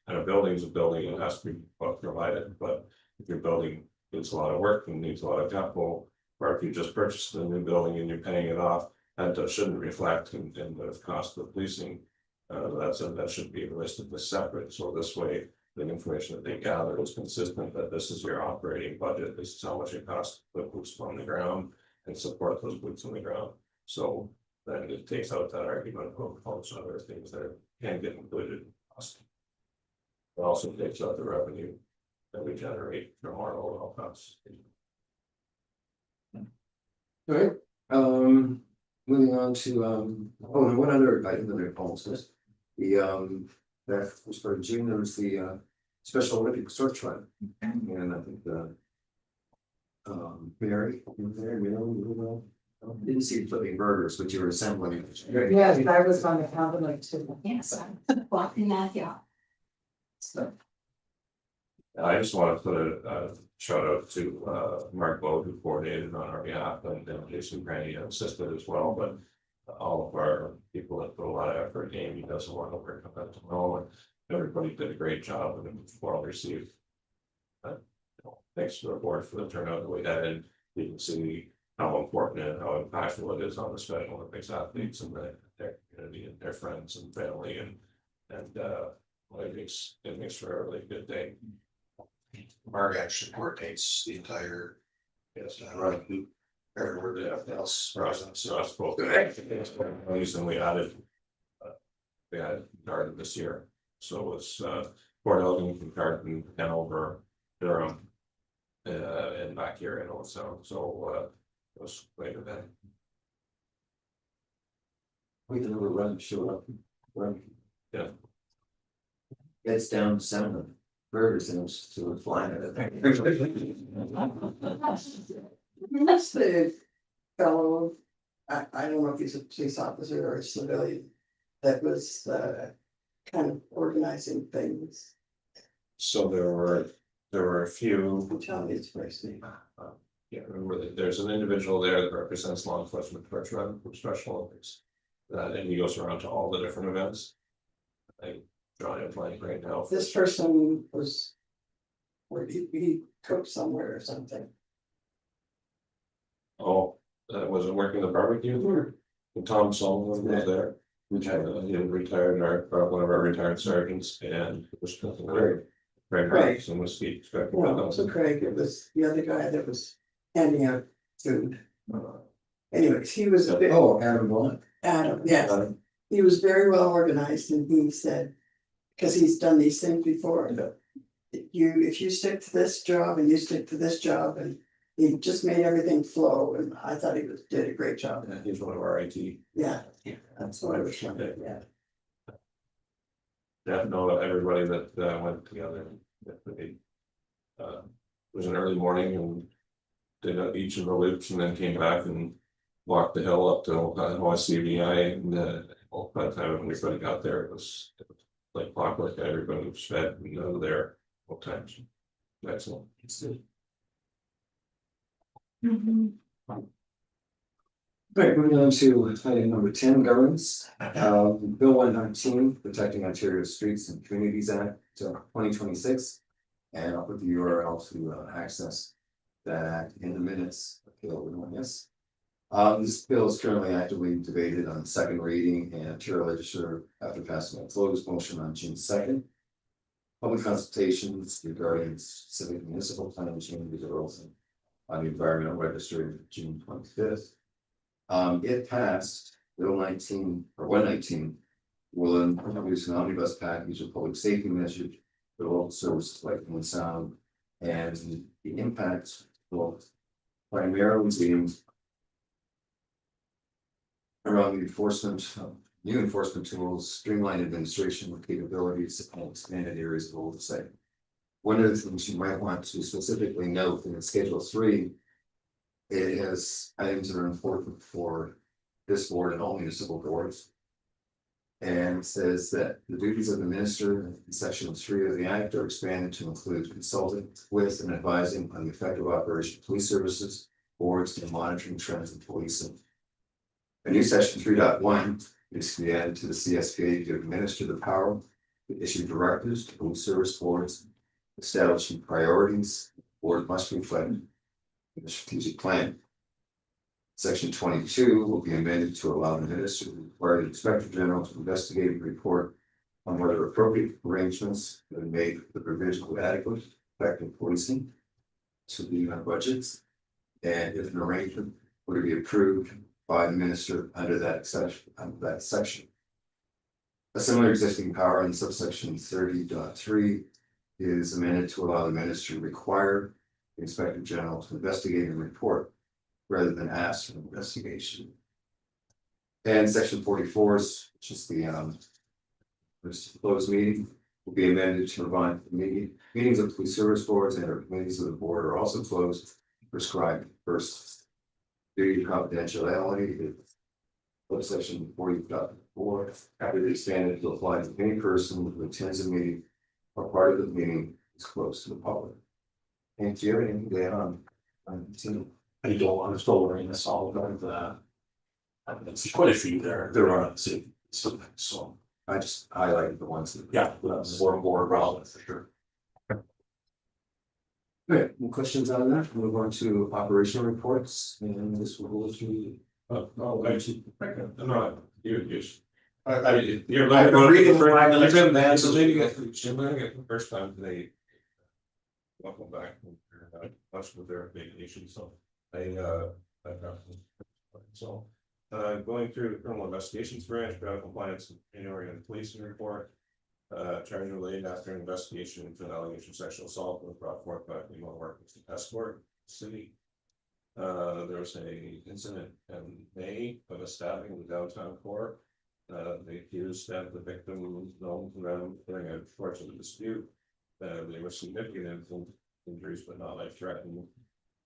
And a building's a building, it has to be provided, but if your building needs a lot of work and needs a lot of capital, or if you just purchased a new building and you're paying it off, that shouldn't reflect in the cost of policing. That should be listed as separate, so this way the information that they gather is consistent, that this is your operating budget, this is how much it costs to put boots on the ground and support those boots on the ground. So then it takes out that argument of all those other things that can get included in cost. It also takes out the revenue that we generate from our overall costs. All right, moving on to, and one other item that I almost missed. That was for June, there was the Special Olympic Search Fund. And I think Mary, didn't see you flipping burgers, but you were assembling. Yes, I was on the calendar too. Yes, I'm walking that, yeah. I just want to put a shout out to Mark Lowe, who coordinated on our behalf, and Jason Granny assisted as well, but all of our people that put a lot of effort, Amy does a lot of work on that as well, and everybody did a great job and it was well received. Thanks to the board for the turnout the way that, and you can see how important and how impactful it is on the Special Olympics athletes and their community and their friends and family, and it makes for a really good day. Mark actually coordinates the entire. Yes, Right. everywhere else, so that's both. And we added Garden this year, so it's Port Elgin, Garden, Hanover, Durham. And back here in Old Sound, so it was later then. We can never run, show up, run. Yeah. It's down 7 burgers and it's still flying at it. That's the fellow, I don't know if he's a police officer or a civilian, that was kind of organizing things. So there were a few. Tell me his first name. Yeah, remember that there's an individual there that represents law enforcement for Special Olympics. And he goes around to all the different events. I'm drawing a blank right now. This person was, where he cooked somewhere or something. Oh, was it working the barbecue? And Tom Sullivan was there. He had retired, one of our retired sergeants, and it was very Craig. Some whiskey. No, so Craig, it was the other guy that was handing out food. Anyways, he was a bit. Adam Blunt. Adam, yes, he was very well organized, and he said, because he's done these things before. If you stick to this job and you stick to this job, and he just made everything flow, and I thought did a great job. And he's one of our IT. Yeah, that's what I was trying to, yeah. Yeah, know everybody that went together. It was an early morning and did each of the loops and then came back and walked the hill up to OSPSB and by the time everybody got there, it was like clockwork. Everybody was fed and out of there all times. Excellent. Right, moving on to item number 10, governance. Bill 119, Protecting Ontario Streets and Communities Act, 2026. And I'll put the URL to access that act in the minutes. Yes. This bill is currently actively debated on second reading and Ontario Legislature after passing a closed motion on June 2nd. Public consultations regarding specific municipal plan changes are also on the environmental register June 25th. It passed Bill 19 or 119 will introduce an omnibus package of public safety measures for local services like wind sound, and the impacts will primarily be around the enforcement of new enforcement tools, streamlined administration with capabilities, and expanded areas of oversight. One of the things you might want to specifically note in Schedule 3, it has items that are important for this board and all municipal boards. And it says that the duties of the minister in section 3 of the act are expanded to include consulting with and advising on the effective operation of police services, boards, and monitoring trends in policing. A new section 3.1 is to be added to the CSPA to administer the power to issue directives to police service boards, establishing priorities. Board must reflect the strategic plan. Section 22 will be amended to allow the minister to require the inspector general to investigate and report on whether appropriate arrangements have been made for the provision of adequate, effective policing to the budgets, and if an arrangement were to be approved by the minister under that section. A similar existing power in subsection 30.3 is amended to allow the minister to require the inspector general to investigate and report rather than ask for an investigation. And section 44, which is the closed meeting, will be amended to provide meetings of police service boards and or committees of the board are also closed, prescribed first. Duty confidentiality is section 40.4 after the expanded to apply to any person who attends a meeting or part of the meeting is closed to the public. And do you have anything to add on? I don't, I'm still learning this all about the. There's quite a few there. There are. So, I just highlighted the ones that. yeah, that's more relevant for sure. Okay, any questions on that? Move on to operational reports, and this will go to. Actually, no, you. You're reading the flag. So maybe the first time today. Welcome back. Much with their vacation, so going through the criminal investigations branch, got compliance and policing report. Charge related after an investigation into an allegation of sexual assault was brought forth by the work with the escort city. There was a incident in May of a stabbing in the downtown core. The accused stabbed the victim known to them during a fortunate dispute. There were significant injuries, but not life threatening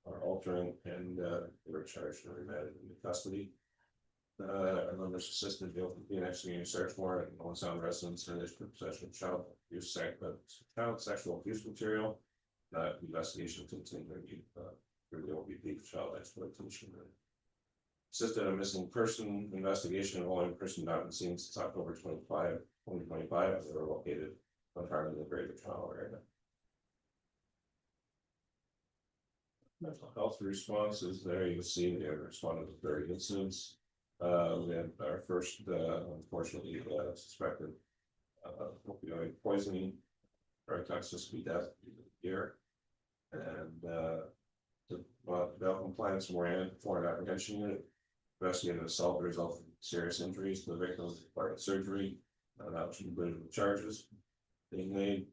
or altering, and they were charged and remanded into custody. Members assisted in executing a search warrant on sound residence in relation to possession of child sexual abuse material. Investigation continuing reveal repeat child exploitation. Assisted a missing person investigation involving a person not been seen since October 2025. They were located on part of the Greater Toronto area. Mental health responses there, you see they responded to 30 incidents. We had our first, unfortunately, suspected opioid poisoning, drug toxicity death here, and the bail compliance foreign apprehension unit investigated assault resulting in serious injuries to the victim required surgery. That was included in the charges being made.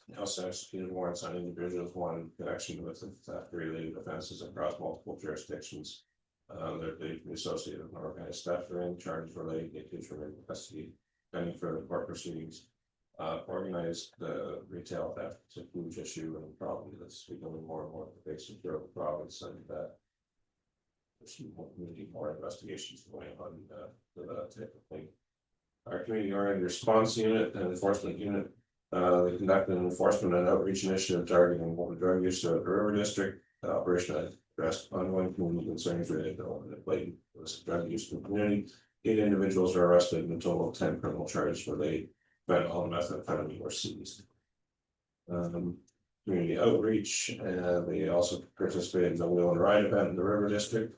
They also executed warrants on individuals wanted in connection with theft related offenses across multiple jurisdictions. They're believed to be associated with organized theft or any charges relating to from custody, pending further court proceedings. Organized retail theft is a huge issue and problem that's becoming more and more pervasive throughout the province, and there's more investigations going on for that type of thing. Our community oriented response unit and enforcement unit, they conducted an enforcement and outreach initiative targeting drug use to the River District. Operation addressed ongoing community concerns related to blatant drug use in the community. 8 individuals were arrested and a total of 10 criminal charges related. Fentanyl and methamphetamine were seized. Community outreach, they also participated in the wheel and ride event in the River District,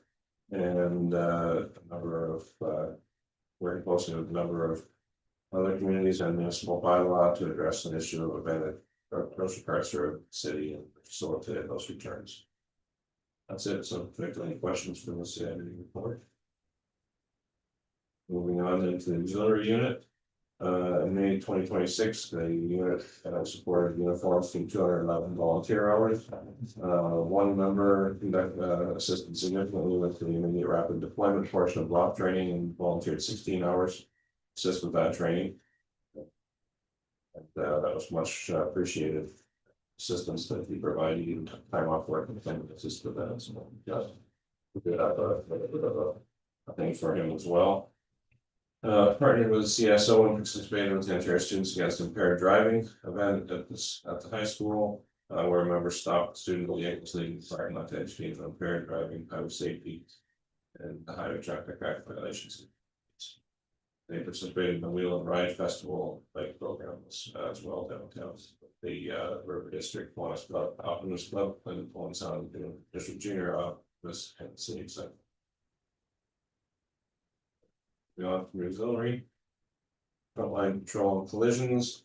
and a number of working closely with a number of other communities and municipal bylaw to address an issue of abandoned grocery carts through the city and facilitate those returns. That's it. So, if there are any questions from the CID report. Moving on into the auxiliary unit. In May 2026, the unit supported uniforms from 211 volunteer hours. One member assisted significantly with the immediate rapid deployment portion of block training and volunteered 16 hours. Assist with that training. And that was much appreciated assistance that he provided, even time off work and things assist with that. So, yeah, a thing for him as well. Partnered with CSO and participated with the Ontario Students Against Impaired Driving event at the high school, where a member stopped student vehicles leading the parking lot to educate on impaired driving, highway safety, and the highway traffic act violations. They participated in the Wheel and Ride Festival bike programs as well downtown. The River District Kiwanis Club, Optimist Club, and Pullen Sound District Junior Office and the City Center. On from auxiliary, frontline patrol and collisions.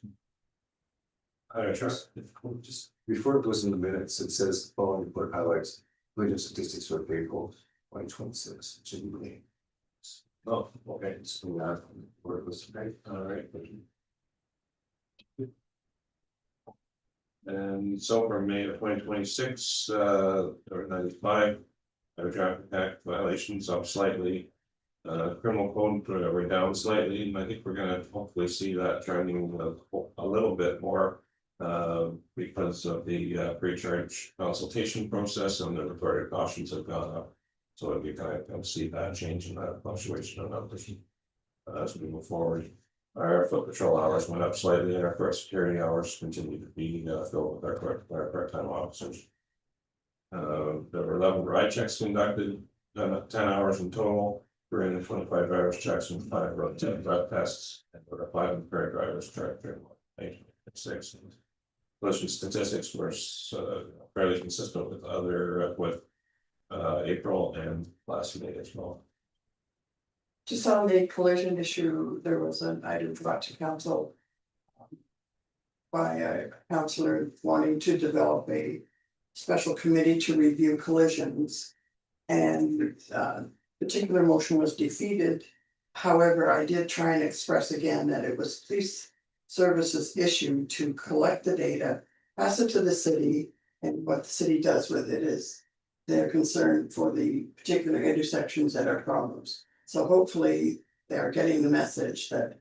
Just before it goes in the minutes, it says the following report highlights collision statistics for April 2026. Oh, okay. So that where it was right. All right. And so from May of 2026, there were 95 traffic act violations, up slightly. Criminal code we're down slightly, and I think we're gonna hopefully see that trending a little bit more. Because of the pre-charge consultation process and the recorded cautions have gone up. So we kind of see that change in that fluctuation of numbers as we move forward. Our foot patrol hours went up slightly, and our court security hours continue to be filled with our part-time officers. There were 11 ride checks conducted, 10 hours in total. 325 drivers checks and 5 road tests, and there were 5 impaired drivers charged during 2026. Collision statistics were fairly consistent with other April and last May as well. Just on the collision issue, there was an item brought to council by a councillor wanting to develop a special committee to review collisions. And particular motion was defeated. However, I did try and express again that it was police services issue to collect the data, pass it to the city, and what the city does with it is their concern for the particular intersections that are problems. So hopefully they are getting the message that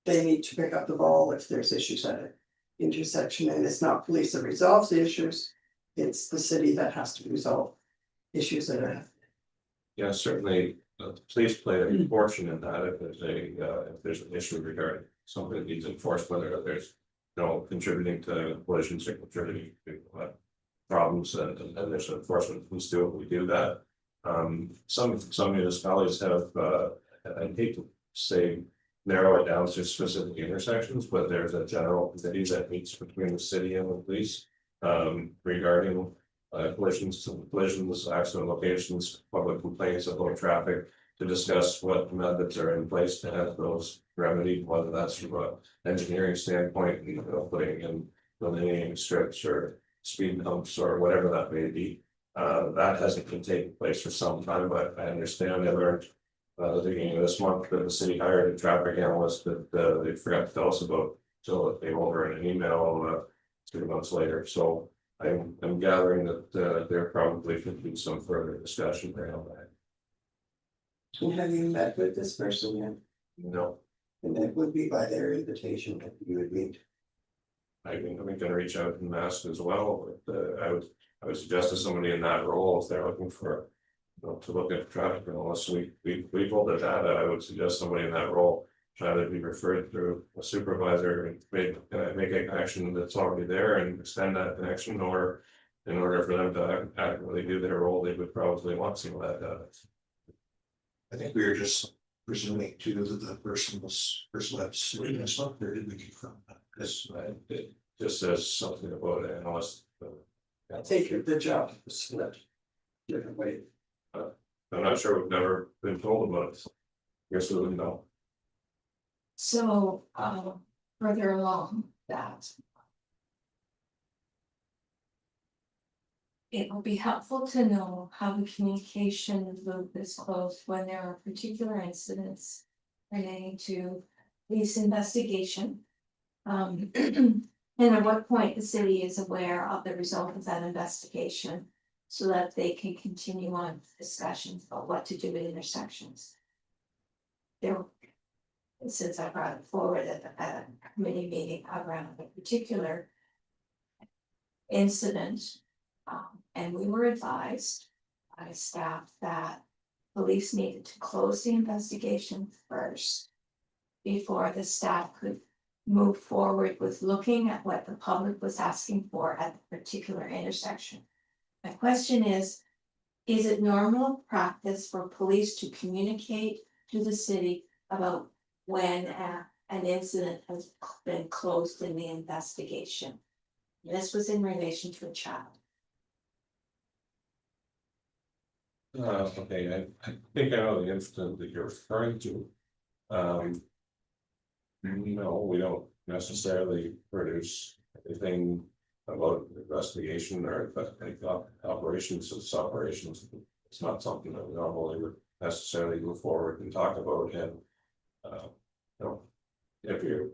they need to pick up the ball if there's issues at an intersection, and it's not police that resolves the issues, it's the city that has to resolve issues that are. Yeah, certainly, the police play a portion in that if there's an issue regarding something that needs enforced, whether there's contributing to collisions or contributing to problems, and there's enforcement police do it, we do that. Some municipalities have I hate to say narrow it down to specific intersections, but there's a general committee that meets between the city and the police regarding collisions, accident locations, public complaints about traffic, to discuss what methods are in place to have those remedied, whether that's from an engineering standpoint, putting in delineating strips or speed humps or whatever that may be. That hasn't been taking place for some time, but I understand I learned at the beginning of this month that the city hired a traffic analyst that they forgot to tell us about So it came over in an email 2 months later, so I'm gathering that there probably could be some further discussion around that. And have you met with this person yet? No, And that would be by their invitation that you would meet. I'm gonna reach out and ask as well, but I would suggest to somebody in that role, if they're looking for. To look at traffic, unless we pulled the data, I would suggest somebody in that role. Try to be referred through a supervisor and make a connection that's already there and extend that connection, or. In order for them to accurately do their role, they would probably want some of that data. I think we were just presuming too that the person that's reading this up there didn't get from that. Because It just says something about an analyst. I take it the job is split. Different way. I'm not sure, we've never been told about it. Guess we wouldn't know. So, further along that. It will be helpful to know how the communication loop is closed when there are particular incidents relating to police investigation. And at what point the city is aware of the result of that investigation, so that they can continue on discussions about what to do with intersections. There, since I brought it forward at a committee meeting around a particular incident, and we were advised by staff that police needed to close the investigation first before the staff could move forward with looking at what the public was asking for at the particular intersection. My question is it normal practice for police to communicate to the city about when an incident has been closed in the investigation? This was in relation to a child. Okay, I think I know the incident that you're referring to. No, we don't necessarily produce anything about investigation or operations of operations. It's not something that we normally would necessarily move forward and talk about, and you know, if you're,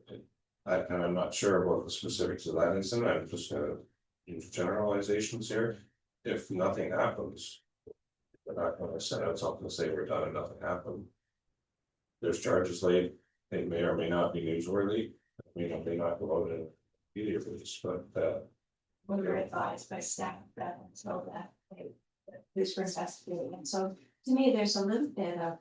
I'm not sure about the specifics of that incident. I'm just gonna use generalizations here. If nothing happens, we're not gonna send out something to say we're done and nothing happened. There's charges laid, they may or may not be newsworthy, may not go out in media release, but We were advised by staff that until that this was investigated, and so to me, there's a little bit of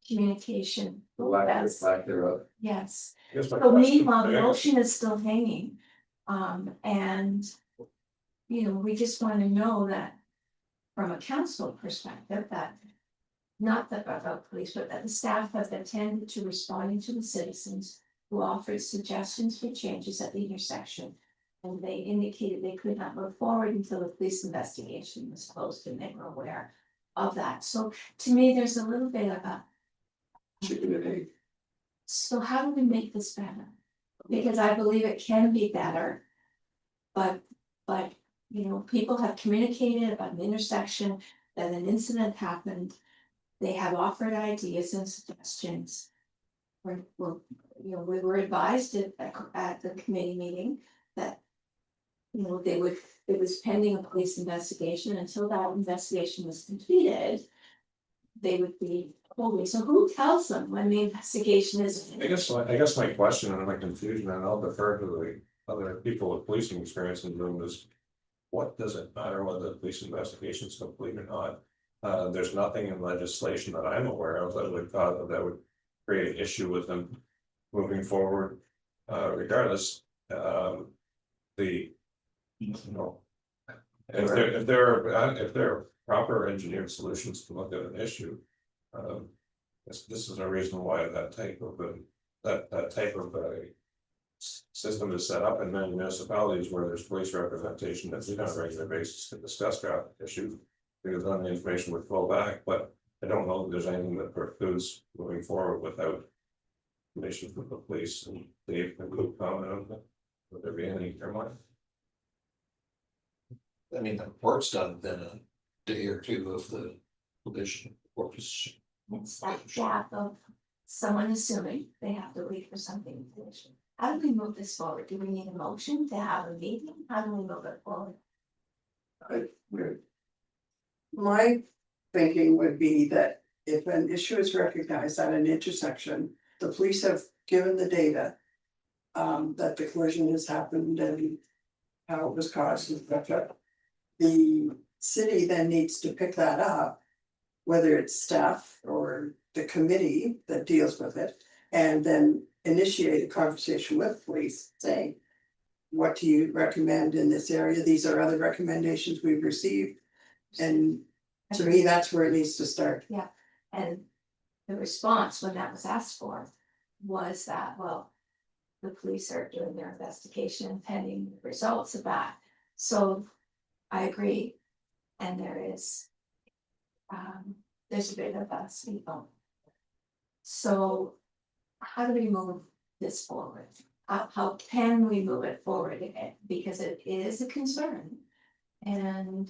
communication. The lack Yes. thereof. Yes, I guess my so question- meanwhile, the motion is still hanging, and you know, we just want to know that from a council perspective, that not that about police, but that the staff have attended to responding to the citizens who offered suggestions for changes at the intersection. And they indicated they could not move forward until the police investigation was closed, and they were aware of that. So to me, there's a little bit of a, Chicken and egg. so how do we make this better? Because I believe it can be better. But, you know, people have communicated about an intersection, that an incident happened. They have offered ideas and suggestions. We were advised at the committee meeting that, you know, it was pending a police investigation. Until that investigation was completed, they would be holding. So who tells them when the investigation is? I guess my question and my confusion, and I'll defer to the other people with policing experience in the room, is what does it matter whether the police investigation is complete or not? There's nothing in legislation that I'm aware of that would create an issue with them moving forward. Regardless, if there are proper engineered solutions to look at an issue, this is a reason why that type of system is set up in many municipalities where there's police representation that we on a regular basis to discuss traffic issues. Because then the information would flow back, but I don't know that there's anything that precludes moving forward without information from the police. And Dave can comment on that. Would there be any comment? I mean, the report's done within a day or two of the collision. Report is It's that gap of someone assuming they have to wait for something to finish. How do we move this forward? Do we need a motion to have a meeting? How do we move it forward? My thinking would be that if an issue is recognized at an intersection, the police have given the data. That the collision has happened and how it was caused, etc. The city then needs to pick that up. Whether it's staff or the committee that deals with it, and then initiate a conversation with police saying. What do you recommend in this area? These are other recommendations we've received. And to me, that's where it needs to start. And the response when that was asked for was that, well, the police are doing their investigation and pending the results of that. So I agree. And there's a bit of a speed bump. So how do we move this forward? How can we move it forward? Because it is a concern. And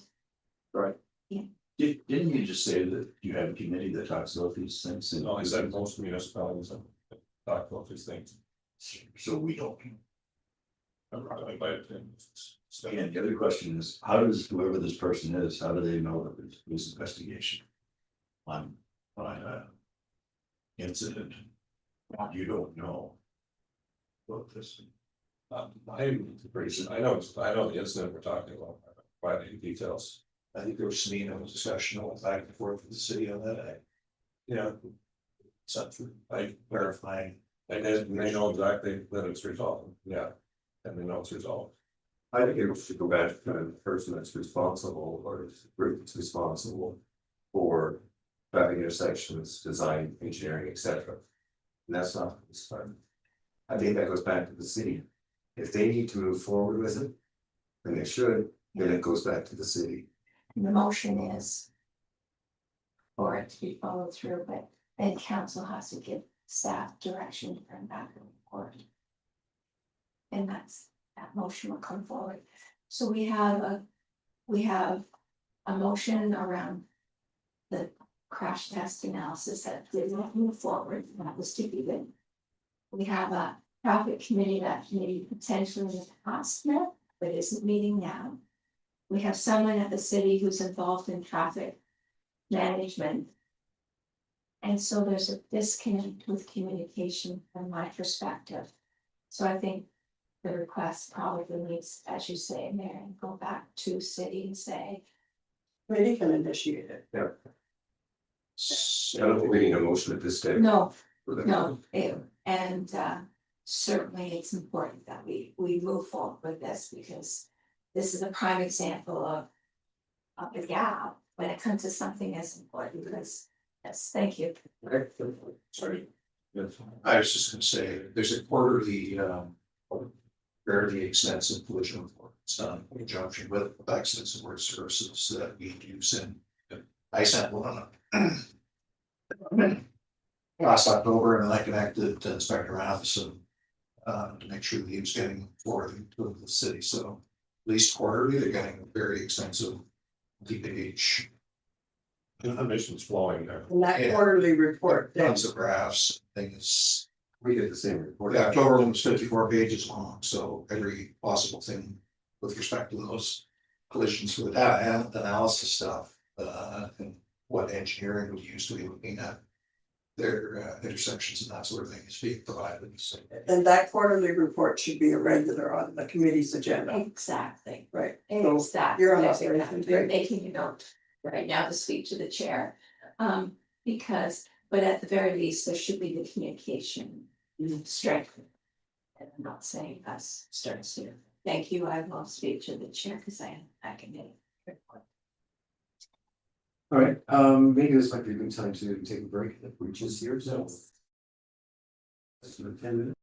Didn't you just say that you have a committee that talks about these things? And No, I said most municipalities have talked about these things. so we don't. I'm not invited to. And the other question is, how does whoever this person is, how do they know that there's police investigation? On incident, you don't know. About this. I know the incident we're talking about, quite any details. I think there was some, discussion on back and forth with the city on that. Something like verifying. And they know exactly that it's resolved, yeah, and they know it's resolved. I think it should go back to the person that's responsible or the group that's responsible for traffic intersections, design, engineering, etc. And that's not this time. I think that goes back to the city. If they need to move forward with it, then they should, then it goes back to the city. the motion is for it to be followed through, but then council has to give staff direction to bring back the report. And that motion will come forward. So we have a motion around the crash test analysis that did not move forward, that was defeated. We have a traffic committee that may potentially in the past met, but isn't meeting now. We have someone at the city who's involved in traffic management. And so there's a disconnect with communication from my perspective. So I think the request probably needs, as you say, Mary, go back to city and say, Committee can initiate it. I don't think we need a motion at this stage. no, and certainly it's important that we move forward with this because this is a prime example of the gap when it comes to something as important as, yes, thank you. Sorry. I was just gonna say, there's a quarterly, fairly extensive collision report. It's done in conjunction with accidents and work services that we use and I sent one last October and I connected to Inspector Matheson to make sure that he was getting forward to the city. So at least quarterly, they're getting very extensive DPH. Information's flowing there. And that Yeah. quarterly report, then Tons of graphs, things. We get the same report. The October one was 54 pages long, so every possible thing with respect to those collisions for the data analysis stuff, and what engineering would use to be looking at their intersections and that sort of thing is being provided. So and that quarterly report should be a regular on the committee's agenda, Exactly, right? So exactly. you're on You're that. making a note right now to speak to the chair. Because, but at the very least, there should be the communication strength. And I'm not saying us starts here. Thank you. I will speak to the chair because I can make a report. All right, maybe this might be a good time to take a break if we're just here, so. 10 minutes.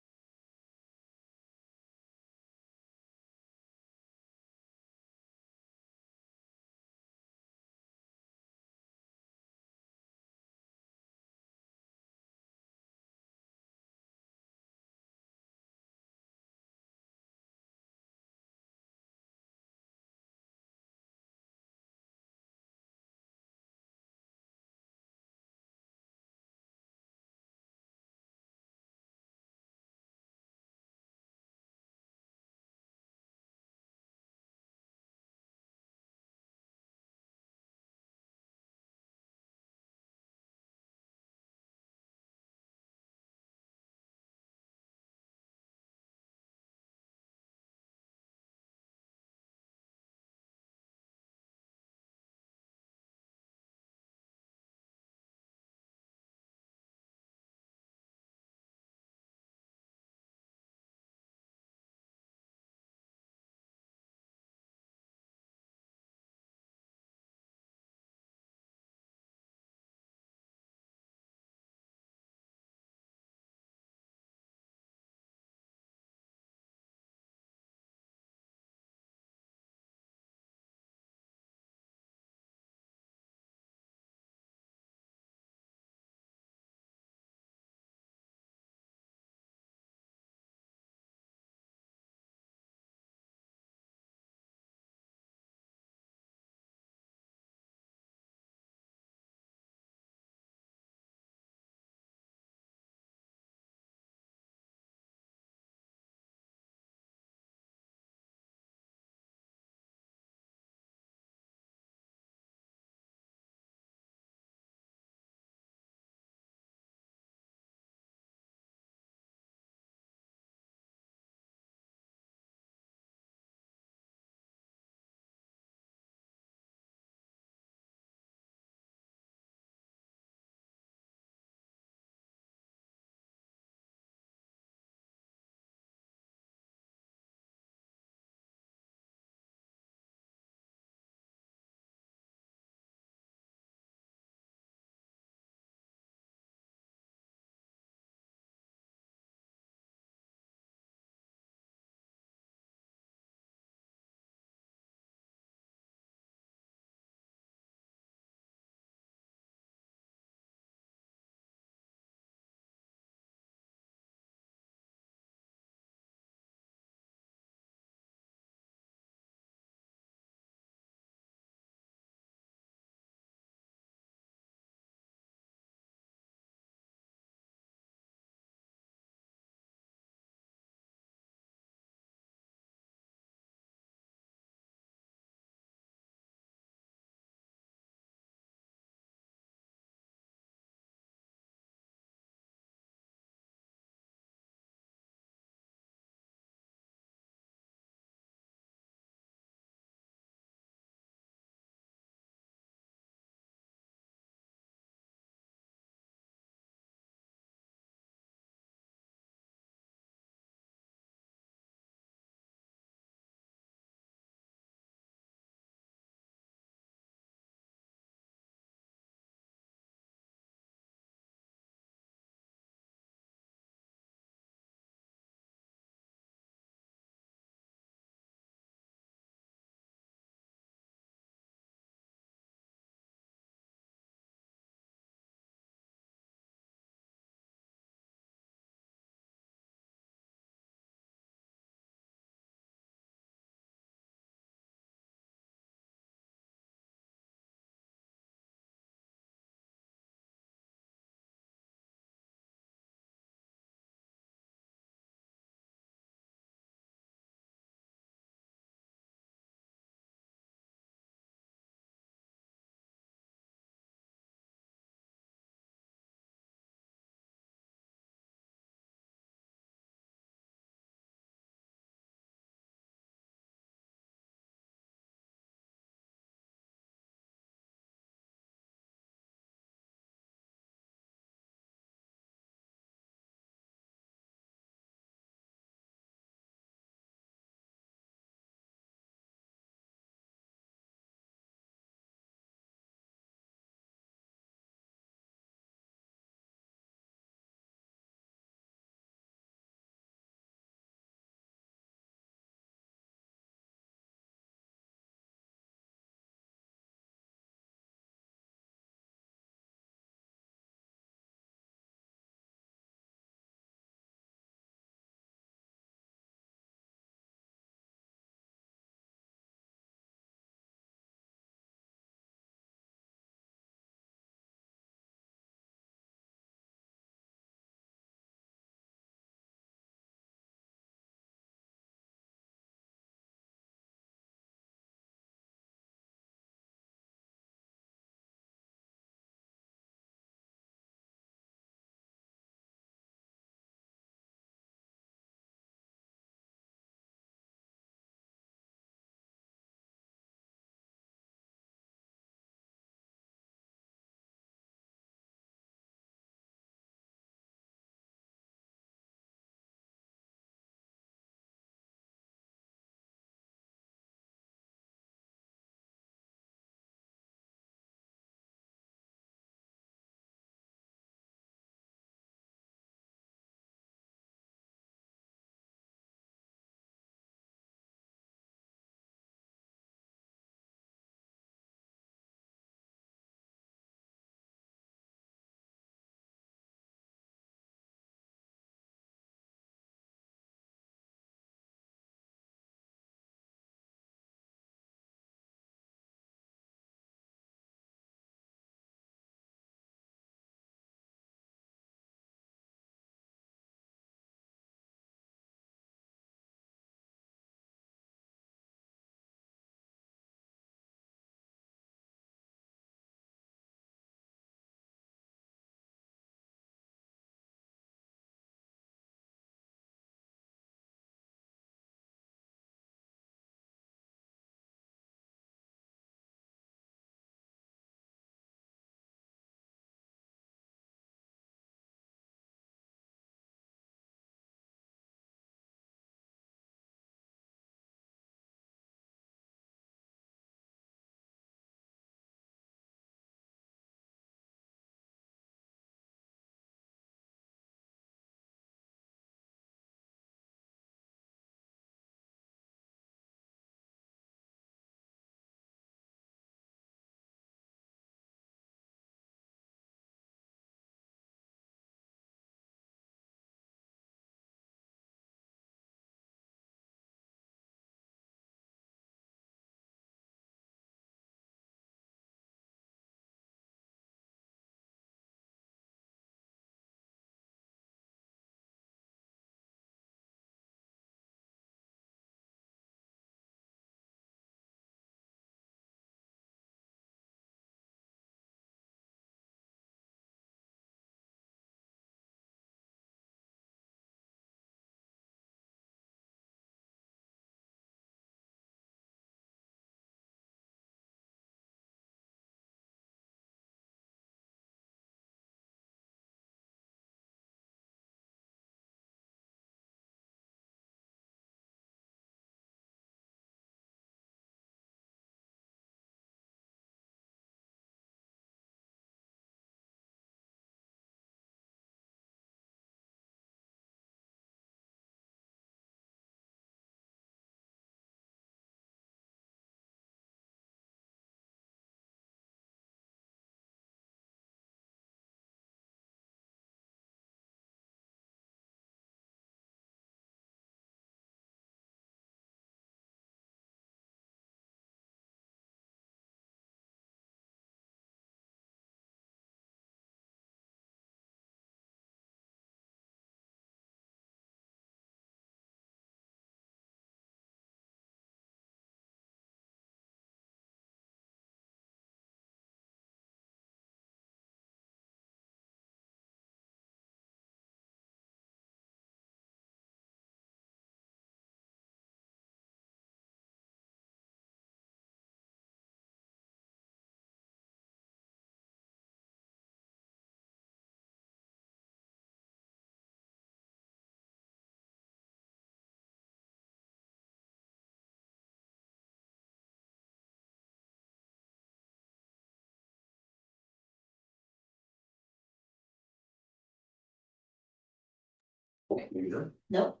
maybe not. Nope.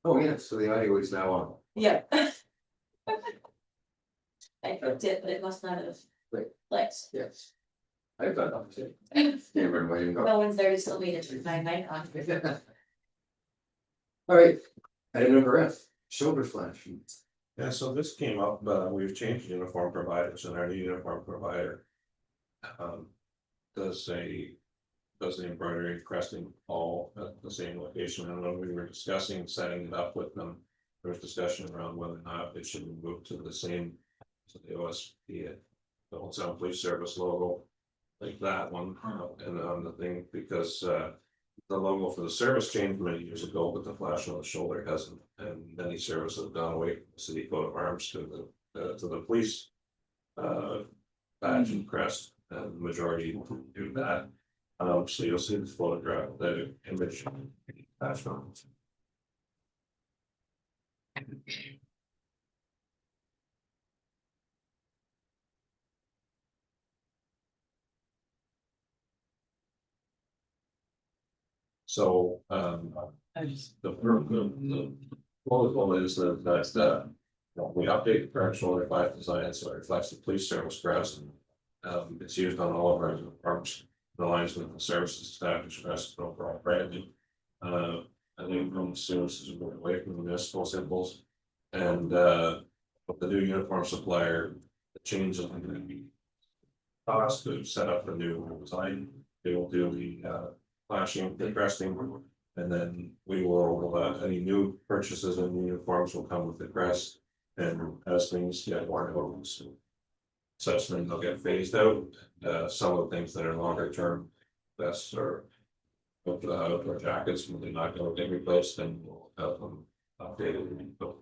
Oh, yeah, so the audio is now on. Yeah. I clicked it, but it must not have. Right. Flex. Yes. I've done that too. Can't remember where you go. No one's there to tell me to turn my mic on. All right, item number F, shoulder flash. Yeah, so this came up, we've changed uniform providers and our new uniform provider. Does the embroidery cresting all at the same location, and when we were discussing setting it up with them. There was discussion around whether or not it should be moved to the same, to the OSP, the Old Sound Police Service logo. Like that one, and on the thing, because the logo for the service changed many years ago, but the flash on the shoulder hasn't, and many services have gone away from the city coat of arms to the police. Badge and crest, and the majority do that. So you'll see the photograph, the image. That's on. So, the protocol is that we update the current shoulder flash design so it reflects the police service crest. It's used on all of our arms, the lines with the services established crest and overall branding. I think from the services are moving away from the municipal symbols. And with the new uniform supplier, the change in the cost to set up a new design, they will do the flashing, the cresting, and then we will, any new purchases in uniforms will come with the crest. And as things get worn out, such things they'll get phased out. Some of the things that are longer term, vests or outdoor jackets, when they're not going to get replaced, then we'll have them updated and put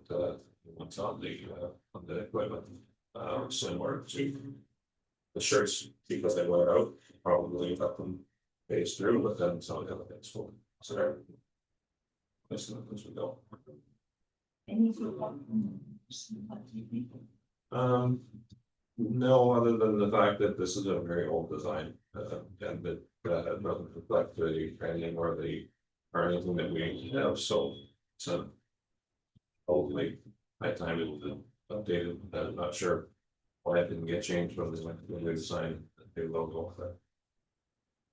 what's on the equipment. Similar to the shirts, because they wear out, probably let them phase through, but then some of the other things will. So as we go. No, other than the fact that this is a very old design, and that it doesn't reflect the branding or anything that we have, so. So. Hopefully, by the time it was updated, I'm not sure why it didn't get changed when they designed the new logo, but.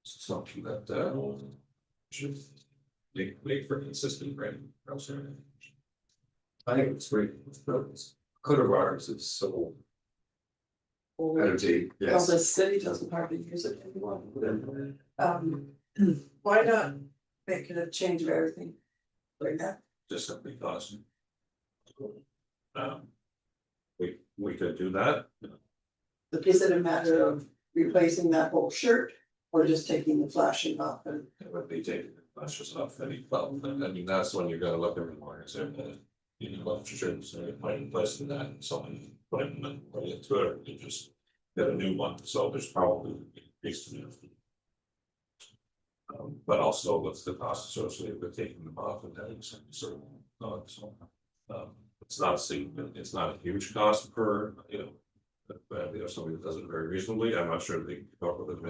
It's something that should make for consistent branding. I think it's great. Coat of arms is so. Out of date, Well, yes. the city doesn't hardly use it anymore. Why not make it a change of everything? Like that, Just simply because. We could do that. but is it a matter of replacing that whole shirt? Or just taking the flashing off and? It would be taking the flashes off any, well, I mean, that's when you're gonna look every morning, so. You know, what shirts, and find a place in that, and someone put them in, put it to it, you just get a new one, so there's probably. But also what's the cost associated with taking them off and having some sort of, so. It's not a huge cost per, but somebody that does it very reasonably, I'm not sure they can go up with it,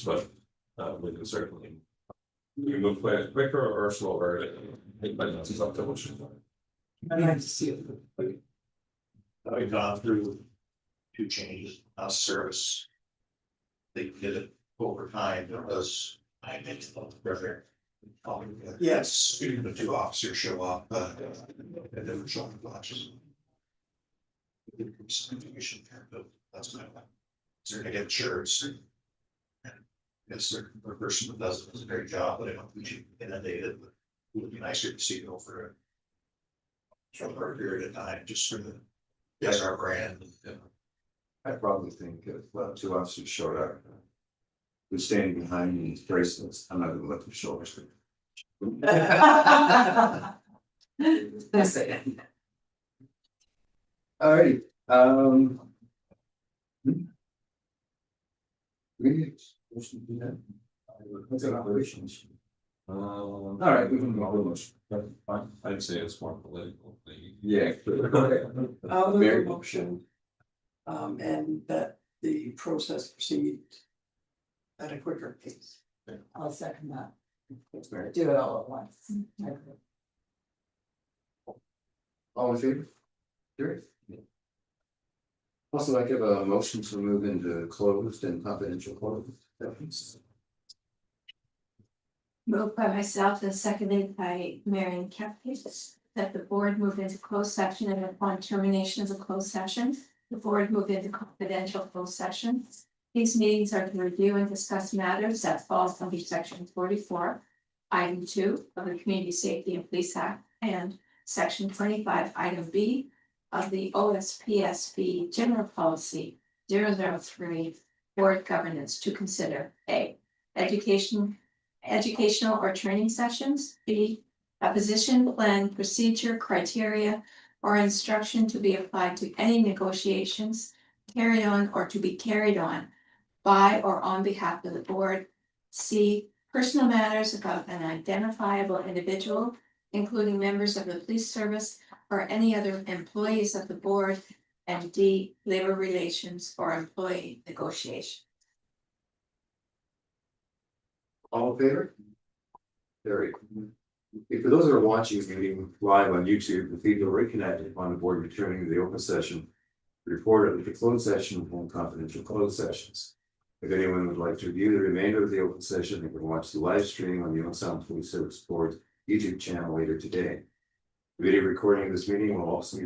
but we can certainly. You move quicker or slower, but it's up to what you want. I'd like to see it. I've gone through two changes on service. They did it over time because I made it perfect. Yes, the two officers show up, and then showing flashes. Some information there, but that's my plan. So I get shirts. Yes, the person that does a great job, but I don't think you inundated, but it would be nicer to see it over a short period of time, just for the, yes, our brand. I probably think if two officers showed up. Who's standing behind me, bracelets, I'm not gonna let them show us. Alrighty, Operations. All right, we can go over those. Fine. I'd say it's more political. Yeah. I'll move a Mary? motion. And that the process proceed. At a quicker pace. I'll second that. Thanks, Mary. Do it all at once. All in favor? Carried. Also, I give a motion to move into closed and confidential closed sessions. Moved by myself and seconded by Marion Kepke, that the board move into closed section and upon termination of the closed session, the board move into confidential closed session. These meetings are to review and discuss matters that fall under section 44, item 2 of the Community Safety and Police Act and section 25, item B of the OSPSB General Policy 003 Board Governance to consider A, educational or training sessions, B, a position, plan, procedure, criteria, or instruction to be applied to any negotiations carried on or to be carried on by or on behalf of the board. C, personal matters about an identifiable individual, including members of the police service or any other employees of the board. And D, labor relations or employee negotiation. All in favor? Carried. Okay, for those that are watching the meeting live on YouTube, the feed will reconnect upon the board returning to the open session. Report of the closed session and confidential closed sessions. If anyone would like to view the remainder of the open session, they can watch the live stream on the Youngstown Police Service Board YouTube channel later today. The video recording of this meeting will also be